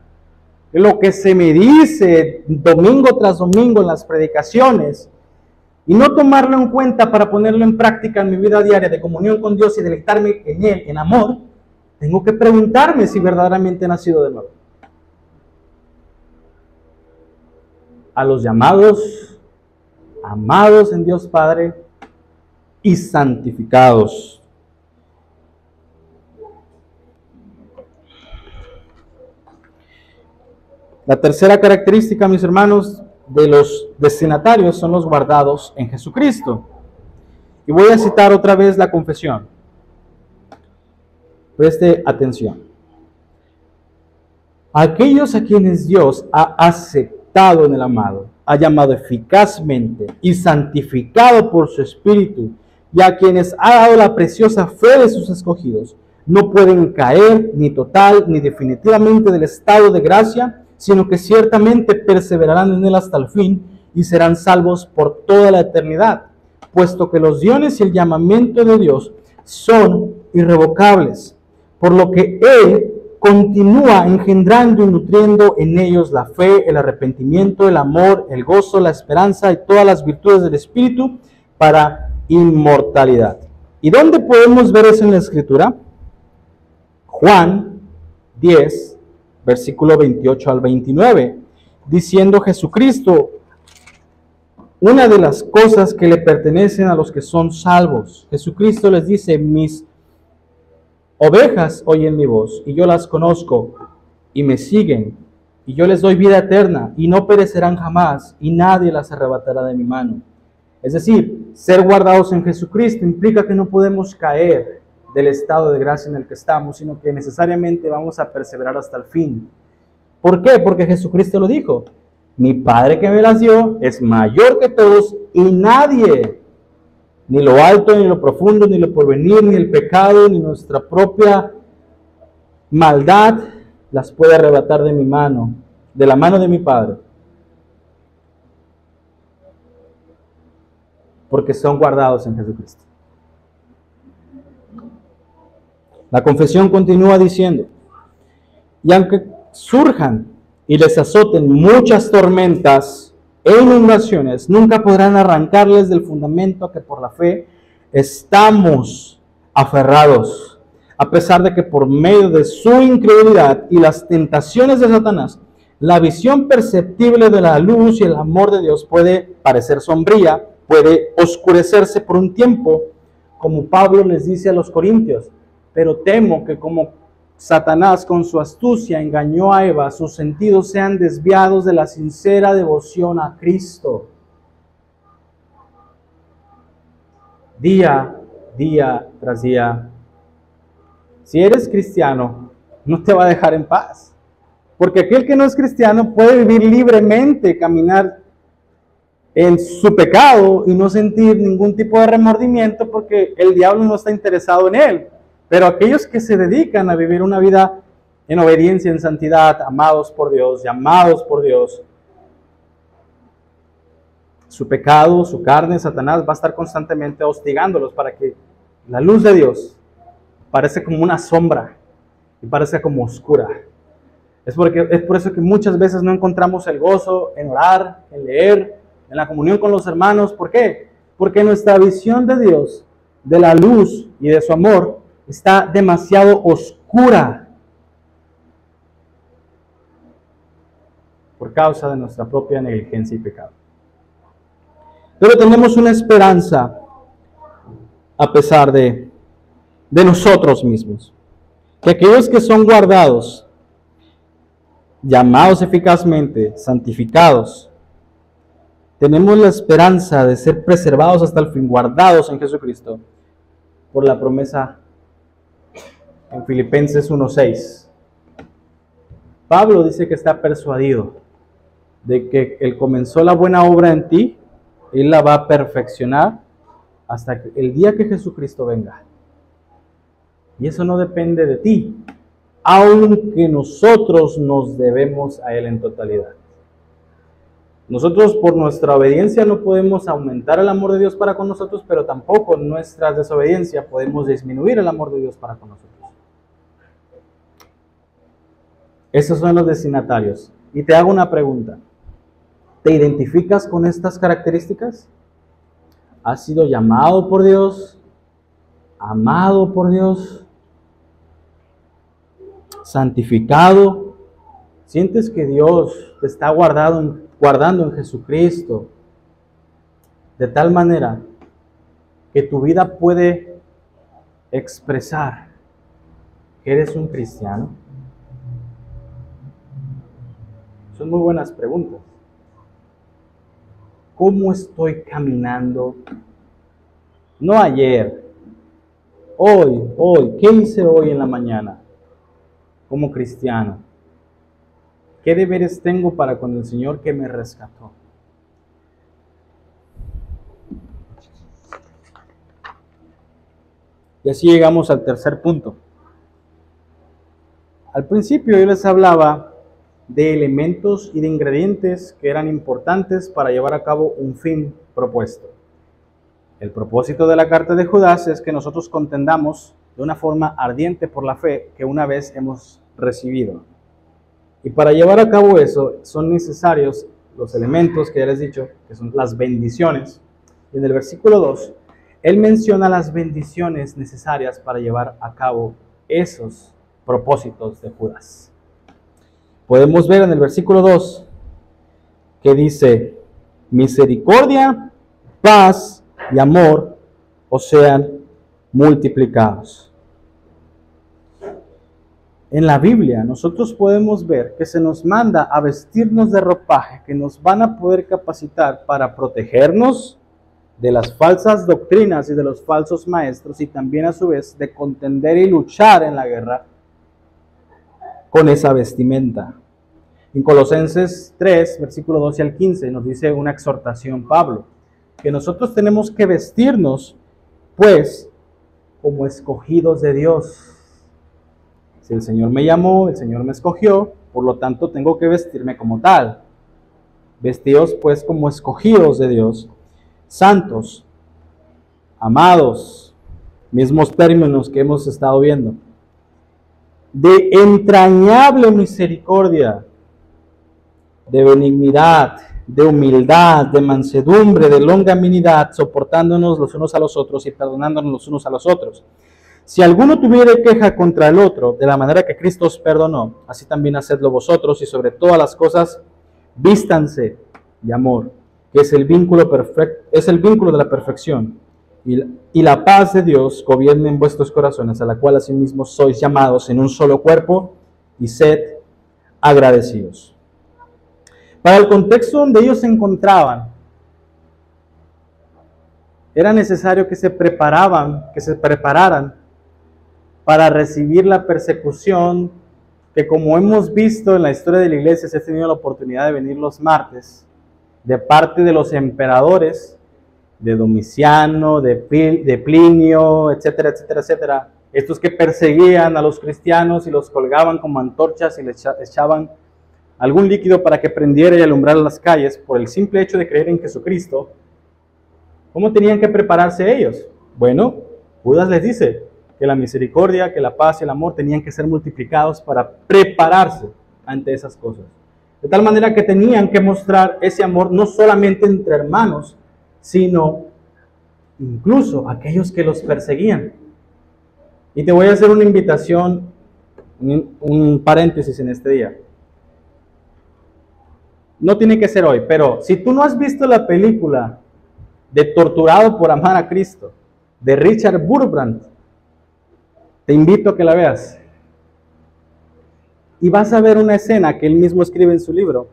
lo que se me dice domingo tras domingo en las predicaciones y no tomarlo en cuenta para ponerlo en práctica en mi vida diaria de comunión con Dios y deleitarme en Él, en amor, tengo que preguntarme si verdaderamente he nacido de nuevo. A los llamados, amados en Dios Padre y santificados. La tercera característica, mis hermanos, de los destinatarios son los guardados en Jesucristo. Y voy a citar otra vez la confesión. Preste atención. Aquellos a quienes Dios ha aceptado en el amado, ha llamado eficazmente y santificado por su Espíritu, y a quienes ha dado la preciosa fe de sus escogidos, no pueden caer ni total ni definitivamente del estado de gracia, sino que ciertamente perseverarán en él hasta el fin y serán salvos por toda la eternidad, puesto que los dones y el llamamiento de Dios son irrevocables, por lo que Él continúa engendrando y nutriendo en ellos la fe, el arrepentimiento, el amor, el gozo, la esperanza y todas las virtudes del Espíritu para inmortalidad. ¿Y dónde podemos ver eso en la Escritura? Juan 10, versículo 28 al 29, diciendo Jesucristo, una de las cosas que le pertenecen a los que son salvos. Jesucristo les dice, mis ovejas oyen mi voz, y yo las conozco, y me siguen, y yo les doy vida eterna, y no perecerán jamás, y nadie las arrebatará de mi mano. Es decir, ser guardados en Jesucristo implica que no podemos caer del estado de gracia en el que estamos, sino que necesariamente vamos a perseverar hasta el fin. ¿Por qué? Porque Jesucristo lo dijo. Mi Padre que me las dio es mayor que todos y nadie, ni lo alto, ni lo profundo, ni lo porvenir, ni el pecado, ni nuestra propia maldad las puede arrebatar de mi mano, de la mano de mi Padre. Porque son guardados en Jesucristo. La confesión continúa diciendo, y aunque surjan y les azoten muchas tormentas e inundaciones, nunca podrán arrancarles del fundamento a que por la fe estamos aferrados, a pesar de que por medio de su incredulidad y las tentaciones de Satanás, la visión perceptible de la luz y el amor de Dios puede parecer sombría, puede oscurecerse por un tiempo, como Pablo les dice a los corintios, pero temo que como Satanás con su astucia engañó a Eva, sus sentidos sean desviados de la sincera devoción a Cristo. Día tras día. Si eres cristiano, no te va a dejar en paz. Porque aquel que no es cristiano puede vivir libremente, caminar en su pecado y no sentir ningún tipo de remordimiento porque el diablo no está interesado en él. Pero aquellos que se dedican a vivir una vida en obediencia, en santidad, amados por Dios, llamados por Dios, su pecado, su carne, Satanás va a estar constantemente hostigándolos para que la luz de Dios parece como una sombra y parece como oscura. Es por eso que muchas veces no encontramos el gozo en orar, en leer, en la comunión con los hermanos. ¿Por qué? Porque nuestra visión de Dios, de la luz y de su amor, está demasiado oscura por causa de nuestra propia negligencia y pecado. Pero tenemos una esperanza a pesar de nosotros mismos. que aquellos que son guardados, llamados eficazmente, santificados, tenemos la esperanza de ser preservados hasta el fin, guardados en Jesucristo, por la promesa en Filipenses 1:6. Pablo dice que está persuadido de que Él comenzó la buena obra en ti, Él la va a perfeccionar hasta el día que Jesucristo venga. Y eso no depende de ti, aunque nosotros nos debemos a Él en totalidad. Nosotros por nuestra obediencia no podemos aumentar el amor de Dios para con nosotros, pero tampoco en nuestra desobediencia podemos disminuir el amor de Dios para con nosotros. Esos son los destinatarios. Y te hago una pregunta. ¿Te identificas con estas características? ¿Has sido llamado por Dios? ¿Amado por Dios? ¿Santificado? ¿Sientes que Dios te está guardando en Jesucristo de tal manera que tu vida puede expresar que eres un cristiano? Son muy buenas preguntas. ¿Cómo estoy caminando? No ayer, hoy. ¿Qué hice hoy en la mañana como cristiano? ¿Qué deberes tengo para con el Señor que me rescató? Y así llegamos al tercer punto. Al principio yo les hablaba de elementos y de ingredientes que eran importantes para llevar a cabo un fin propuesto. El propósito de la carta de Judas es que nosotros contendamos de una forma ardiente por la fe que una vez hemos recibido. Y para llevar a cabo eso son necesarios los elementos que ya les he dicho, que son las bendiciones. Y en el versículo 2, él menciona las bendiciones necesarias para llevar a cabo esos propósitos de Judas. Podemos ver en el versículo 2 que dice: misericordia, paz y amor os sean multiplicados. En la Biblia nosotros podemos ver que se nos manda a vestirnos de ropaje que nos van a poder capacitar para protegernos de las falsas doctrinas y de los falsos maestros, y también a su vez de contender y luchar en la guerra con esa vestimenta. En Colosenses 3, versículo 12 al 15, nos dice una exhortación Pablo, que nosotros tenemos que vestirnos, pues, como escogidos de Dios. Si el Señor me llamó, el Señor me escogió, por lo tanto tengo que vestirme como tal. Vestidos, pues, como escogidos de Dios, santos, amados, mismos términos que hemos estado viendo, de entrañable misericordia, de benignidad, de humildad, de mansedumbre, de longanimidad, soportándonos los unos a los otros y perdonándonos los unos a los otros. Si alguno tuviera queja contra el otro, de la manera que Cristo os perdonó, así también hacedlo vosotros, y sobre todas las cosas vístanse de amor, que es el vínculo perfecto, es el vínculo de la perfección, y la paz de Dios gobierne en vuestros corazones, a la cual asimismo sois llamados en un solo cuerpo, y sed agradecidos. Para el contexto donde ellos se encontraban, era necesario que se prepararan para recibir la persecución que, como hemos visto en la historia de la iglesia, se ha tenido la oportunidad de venir los martes, de parte de los emperadores, de Domiciano, de Plinio, etcétera, etcétera, etcétera. Estos que perseguían a los cristianos y los colgaban como antorchas y les echaban algún líquido para que prendiera y alumbrara las calles por el simple hecho de creer en Jesucristo. ¿Cómo tenían que prepararse ellos? Bueno, Judas les dice que la misericordia, que la paz y el amor tenían que ser multiplicados para prepararse ante esas cosas. De tal manera que tenían que mostrar ese amor no solamente entre hermanos, sino incluso a aquellos que los perseguían. Y te voy a hacer una invitación, un paréntesis en este día. No tiene que ser hoy, pero si tú no has visto la película de Torturado por amar a Cristo, de Richard Burbrandt, te invito a que la veas. Y vas a ver una escena que él mismo escribe en su libro,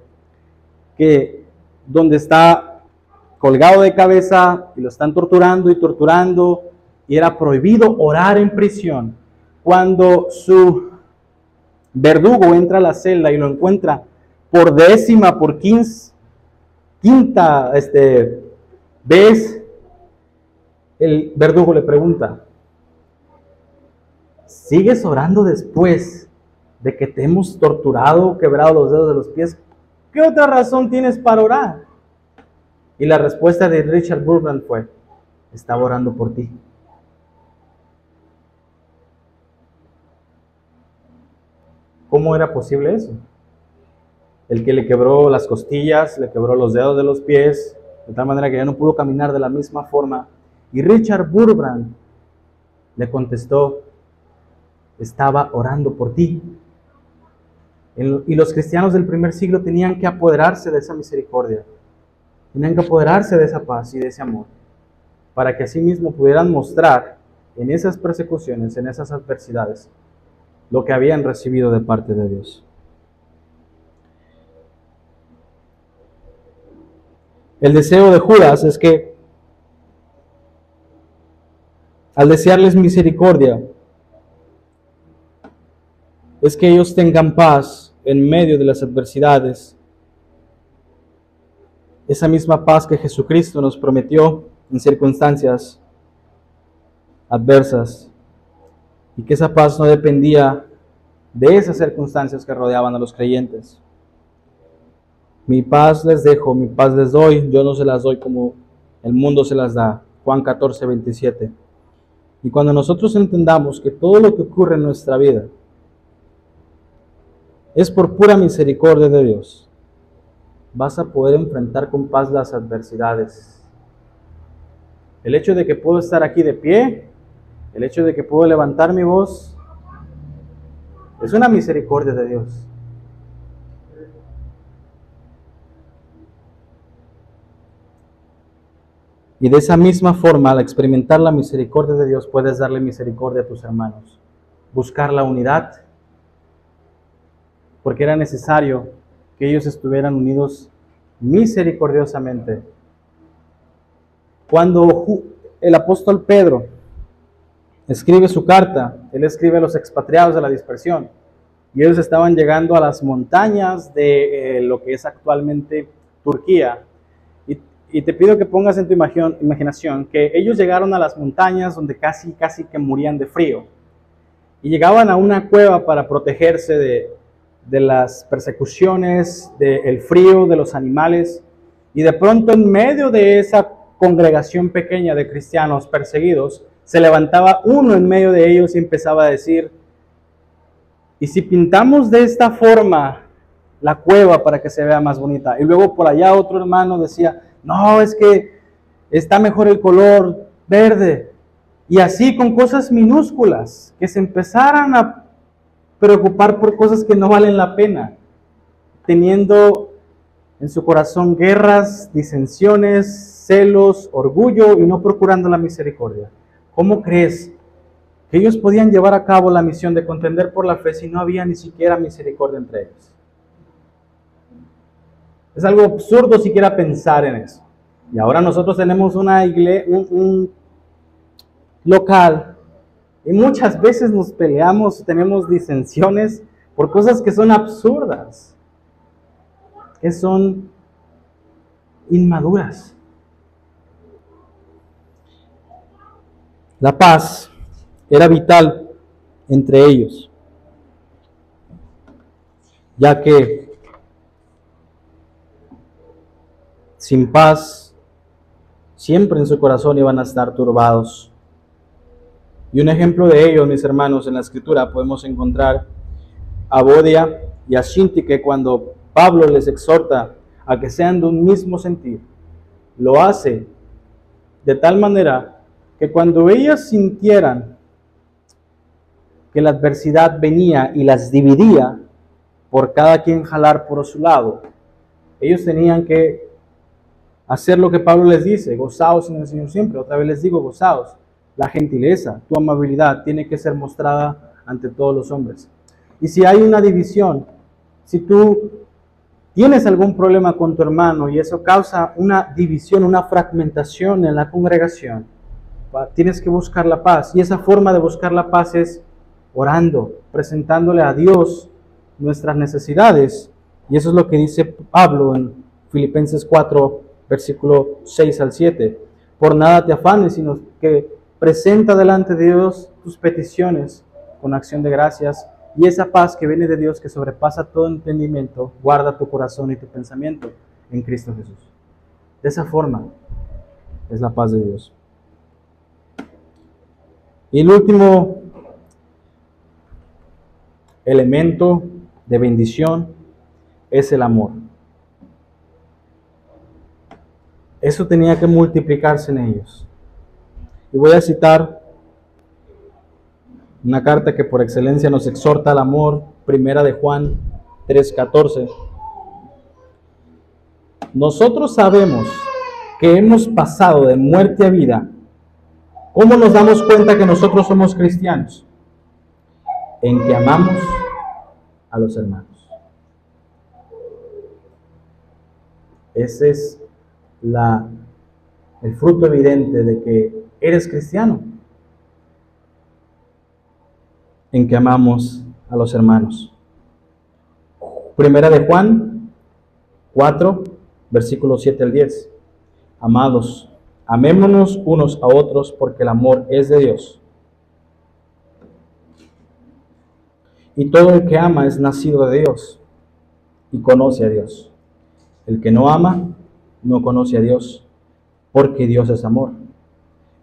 que donde está colgado de cabeza y lo están torturando y torturando, y era prohibido orar en prisión. Cuando su verdugo entra a la celda y lo encuentra por décima, por quinta vez, el verdugo le pregunta: ¿sigues orando después de que te hemos torturado, quebrado los dedos de los pies? ¿Qué otra razón tienes para orar? Y la respuesta de Richard Burbrand fue: estaba orando por ti. ¿Cómo era posible eso? El que le quebró las costillas, le quebró los dedos de los pies, de tal manera que ya no pudo caminar de la misma forma. Y Richard Burbrand le contestó: estaba orando por ti. Y los cristianos del primer siglo tenían que apoderarse de esa misericordia, tenían que apoderarse de esa paz y de ese amor, para que así mismo pudieran mostrar en esas persecuciones, en esas adversidades, lo que habían recibido de parte de Dios. El deseo de Judas es que, al desearles misericordia, es que ellos tengan paz en medio de las adversidades. Esa misma paz que Jesucristo nos prometió en circunstancias adversas, y que esa paz no dependía de esas circunstancias que rodeaban a los creyentes. Mi paz les dejo, mi paz les doy, yo no se las doy como el mundo se las da. Juan 14, 27. Y cuando nosotros entendamos que todo lo que ocurre en nuestra vida es por pura misericordia de Dios, vas a poder enfrentar con paz las adversidades. El hecho de que puedo estar aquí de pie, el hecho de que puedo levantar mi voz, es una misericordia de Dios. Y de esa misma forma, al experimentar la misericordia de Dios, puedes darle misericordia a tus hermanos. Buscar la unidad, porque era necesario que ellos estuvieran unidos misericordiosamente. Cuando el apóstol Pedro escribe su carta, él escribe a los expatriados de la dispersión, y ellos estaban llegando a las montañas de lo que es actualmente Turquía. Y te pido que pongas en tu imaginación que ellos llegaron a las montañas donde casi que morían de frío, y llegaban a una cueva para protegerse de las persecuciones, del frío, de los animales, y de pronto en medio de esa congregación pequeña de cristianos perseguidos, se levantaba uno en medio de ellos y empezaba a decir: ¿y si pintamos de esta forma la cueva para que se vea más bonita? Y luego por allá otro hermano decía: no, es que está mejor el color verde. Y así con cosas minúsculas, que se empezaran a preocupar por cosas que no valen la pena, teniendo en su corazón guerras, disensiones, celos, orgullo, y no procurando la misericordia. ¿Cómo crees que ellos podían llevar a cabo la misión de contender por la fe si no había ni siquiera misericordia entre ellos? Es algo absurdo siquiera pensar en eso. Y ahora nosotros tenemos una iglesia, un local, y muchas veces nos peleamos, tenemos disensiones por cosas que son absurdas, que son inmaduras. La paz era vital entre ellos, ya que sin paz siempre en su corazón iban a estar turbados. Y un ejemplo de ello, mis hermanos, en la Escritura podemos encontrar a Bodia y a Shintique, cuando Pablo les exhorta a que sean de un mismo sentir. Lo hace de tal manera que cuando ellas sintieran que la adversidad venía y las dividía, por cada quien jalar por su lado, ellos tenían que hacer lo que Pablo les dice: gozaos en el Señor siempre. Otra vez les digo, gozaos. La gentileza, tu amabilidad tiene que ser mostrada ante todos los hombres. Y si hay una división, si tú tienes algún problema con tu hermano y eso causa una división, una fragmentación en la congregación, tienes que buscar la paz. Y esa forma de buscar la paz es orando, presentándole a Dios nuestras necesidades. Y eso es lo que dice Pablo en Filipenses 4, versículo 6 al 7. Por nada te afanes, sino que presenta delante de Dios tus peticiones con acción de gracias. Y esa paz que viene de Dios, que sobrepasa todo entendimiento, guarda tu corazón y tu pensamiento en Cristo Jesús. De esa forma es la paz de Dios. Y el último elemento de bendición es el amor. Eso tenía que multiplicarse en ellos. Y voy a citar una carta que por excelencia nos exhorta al amor, primera de Juan 3:14. Nosotros sabemos que hemos pasado de muerte a vida. ¿Cómo nos damos cuenta que nosotros somos cristianos? En que amamos a los hermanos. Ese es el fruto evidente de que eres cristiano. En que amamos a los hermanos. Primera de Juan 4, versículos 7 al 10. Amados, amémonos unos a otros porque el amor es de Dios. Y todo el que ama es nacido de Dios y conoce a Dios. El que no ama no conoce a Dios, porque Dios es amor.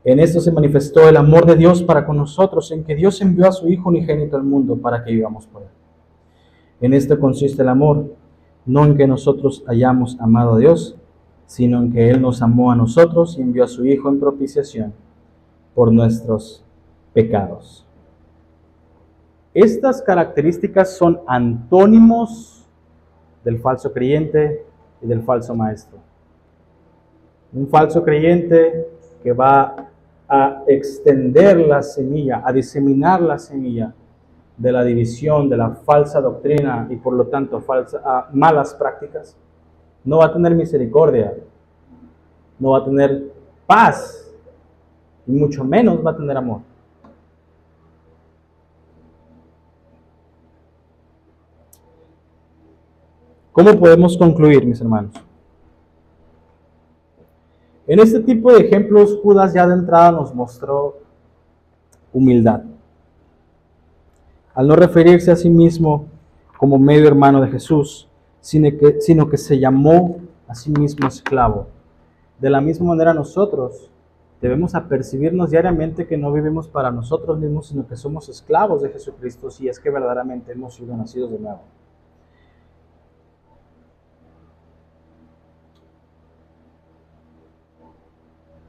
En esto se manifestó el amor de Dios para con nosotros, en que Dios envió a su Hijo unigénito al mundo para que vivamos por él. En esto consiste el amor, no en que nosotros hayamos amado a Dios, sino en que Él nos amó a nosotros y envió a su Hijo en propiciación por nuestros pecados. Estas características son antónimos del falso creyente y del falso maestro. Un falso creyente que va a extender la semilla, a diseminar la semilla de la división, de la falsa doctrina y por lo tanto malas prácticas, no va a tener misericordia, no va a tener paz y mucho menos va a tener amor. ¿Cómo podemos concluir, mis hermanos? En este tipo de ejemplos, Judas ya de entrada nos mostró humildad. Al no referirse a sí mismo como medio hermano de Jesús, sino que se llamó a sí mismo esclavo. De la misma manera nosotros debemos apercibirnos diariamente que no vivimos para nosotros mismos, sino que somos esclavos de Jesucristo, si es que verdaderamente hemos sido nacidos de nuevo.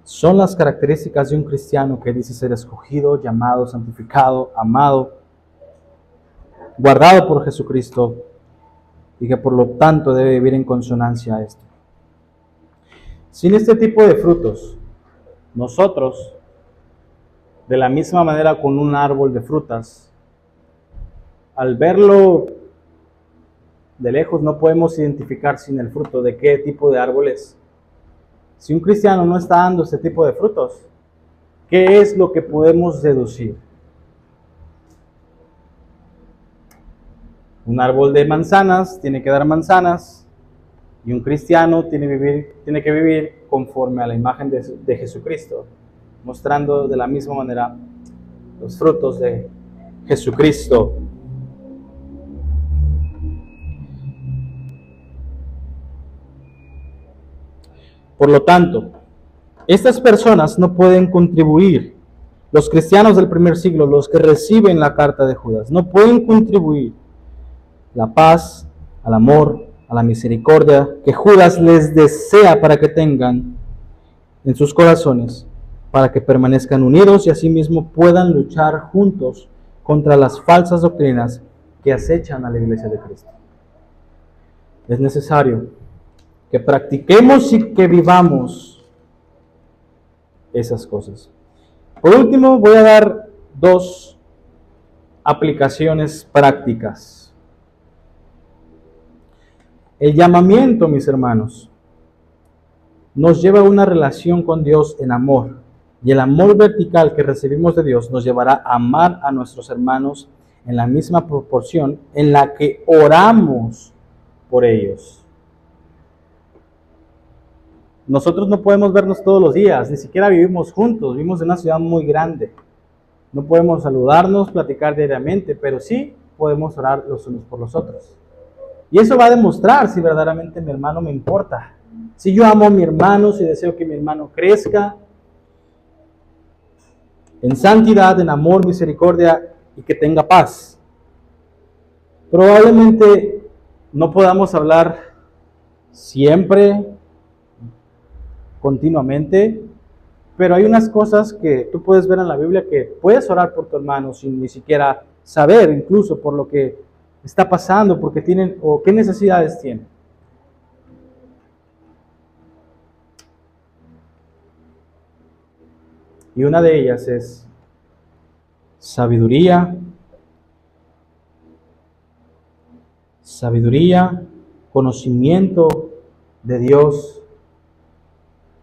Son las características de un cristiano que dice ser escogido, llamado, santificado, amado, guardado por Jesucristo y que por lo tanto debe vivir en consonancia a esto. Sin este tipo de frutos, nosotros, de la misma manera con un árbol de frutas, al verlo de lejos no podemos identificar sin el fruto de qué tipo de árbol es. Si un cristiano no está dando este tipo de frutos, ¿qué es lo que podemos deducir? Un árbol de manzanas tiene que dar manzanas y un cristiano tiene que vivir conforme a la imagen de Jesucristo, mostrando de la misma manera los frutos de Jesucristo. Por lo tanto, estas personas no pueden contribuir, los cristianos del primer siglo, los que reciben la carta de Judas, no pueden contribuir la paz, al amor, a la misericordia que Judas les desea para que tengan en sus corazones, para que permanezcan unidos y asimismo puedan luchar juntos contra las falsas doctrinas que acechan a la iglesia de Cristo. Es necesario que practiquemos y que vivamos esas cosas. Por último, voy a dar dos aplicaciones prácticas. El llamamiento, mis hermanos, nos lleva a una relación con Dios en amor. Y el amor vertical que recibimos de Dios nos llevará a amar a nuestros hermanos en la misma proporción en la que oramos por ellos. Nosotros no podemos vernos todos los días, ni siquiera vivimos juntos, vivimos en una ciudad muy grande. No podemos saludarnos, platicar diariamente, pero sí podemos orar los unos por los otros. Y eso va a demostrar si verdaderamente mi hermano me importa. Si yo amo a mi hermano, si deseo que mi hermano crezca en santidad, en amor, misericordia y que tenga paz. Probablemente no podamos hablar siempre, continuamente, pero hay unas cosas que tú puedes ver en la Biblia que puedes orar por tu hermano sin ni siquiera saber, incluso por lo que está pasando, porque tienen o qué necesidades tienen. Y una de ellas es sabiduría, conocimiento de Dios,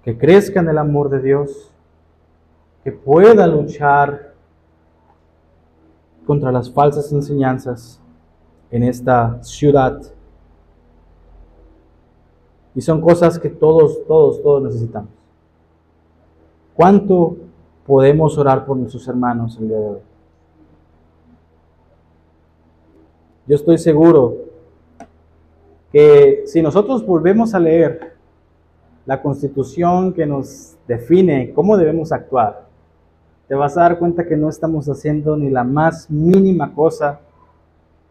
que crezca en el amor de Dios, que pueda luchar contra las falsas enseñanzas en esta ciudad. Y son cosas que todos necesitamos. ¿Cuánto podemos orar por nuestros hermanos el día de hoy? Yo estoy seguro que si nosotros volvemos a leer la Constitución que nos define cómo debemos actuar, te vas a dar cuenta que no estamos haciendo ni la más mínima cosa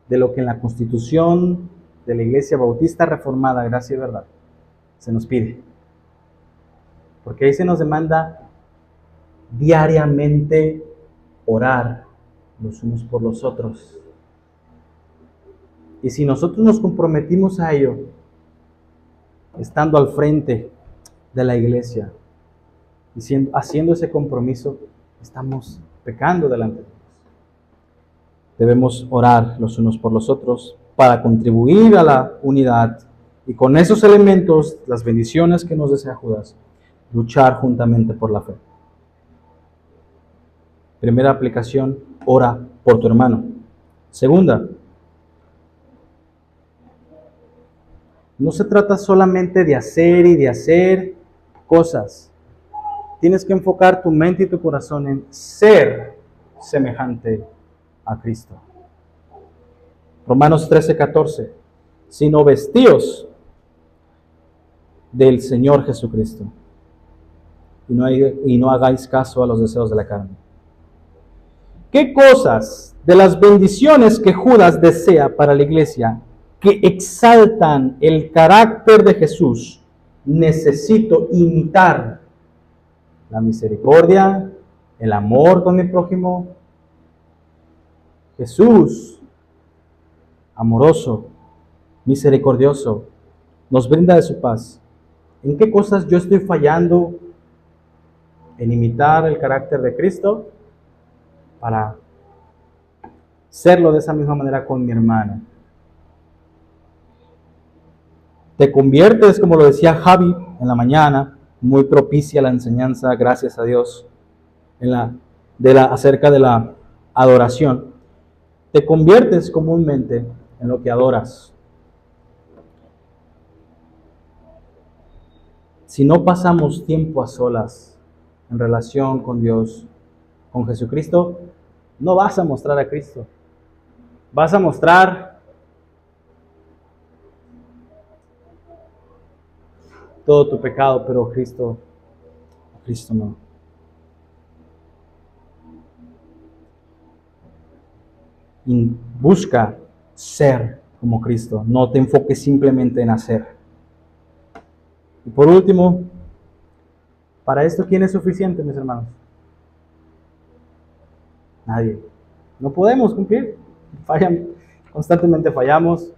de lo que en la Constitución de la Iglesia Bautista Reformada, Gracia y Verdad, se nos pide. Porque ahí se nos demanda diariamente orar los unos por los otros. Y si nosotros nos comprometimos a ello, estando al frente de la iglesia y haciendo ese compromiso, estamos pecando delante de Dios. Debemos orar los unos por los otros para contribuir a la unidad y con esos elementos, las bendiciones que nos desea Judas, luchar juntamente por la fe. Primera aplicación, ora por tu hermano. Segunda, no se trata solamente de hacer y de hacer cosas. Tienes que enfocar tu mente y tu corazón en ser semejante a Cristo. Romanos 13:14, sino vestíos del Señor Jesucristo y no hagáis caso a los deseos de la carne. ¿Qué cosas de las bendiciones que Judas desea para la iglesia que exaltan el carácter de Jesús necesito imitar? La misericordia, el amor con mi prójimo. Jesús, amoroso, misericordioso, nos brinda de su paz. ¿En qué cosas yo estoy fallando en imitar el carácter de Cristo para serlo de esa misma manera con mi hermano? Te conviertes, como lo decía Javi en la mañana, muy propicia la enseñanza, gracias a Dios, acerca de la adoración. Te conviertes comúnmente en lo que adoras. Si no pasamos tiempo a solas en relación con Dios, con Jesucristo, no vas a mostrar a Cristo. Vas a mostrar todo tu pecado, pero Cristo no. Y busca ser como Cristo, no te enfoques simplemente en hacer. Y por último, para esto, ¿quién es suficiente, mis hermanos? Nadie. No podemos cumplir. Constantemente fallamos.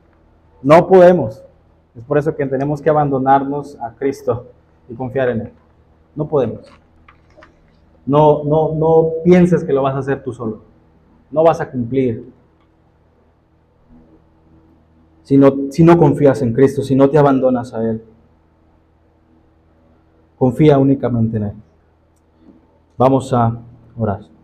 No podemos. Es por eso que tenemos que abandonarnos a Cristo y confiar en Él. No podemos. No pienses que lo vas a hacer tú solo. no vas a cumplir si no confías en Cristo, si no te abandonas a Él. Confía únicamente en Él. Vamos a orar.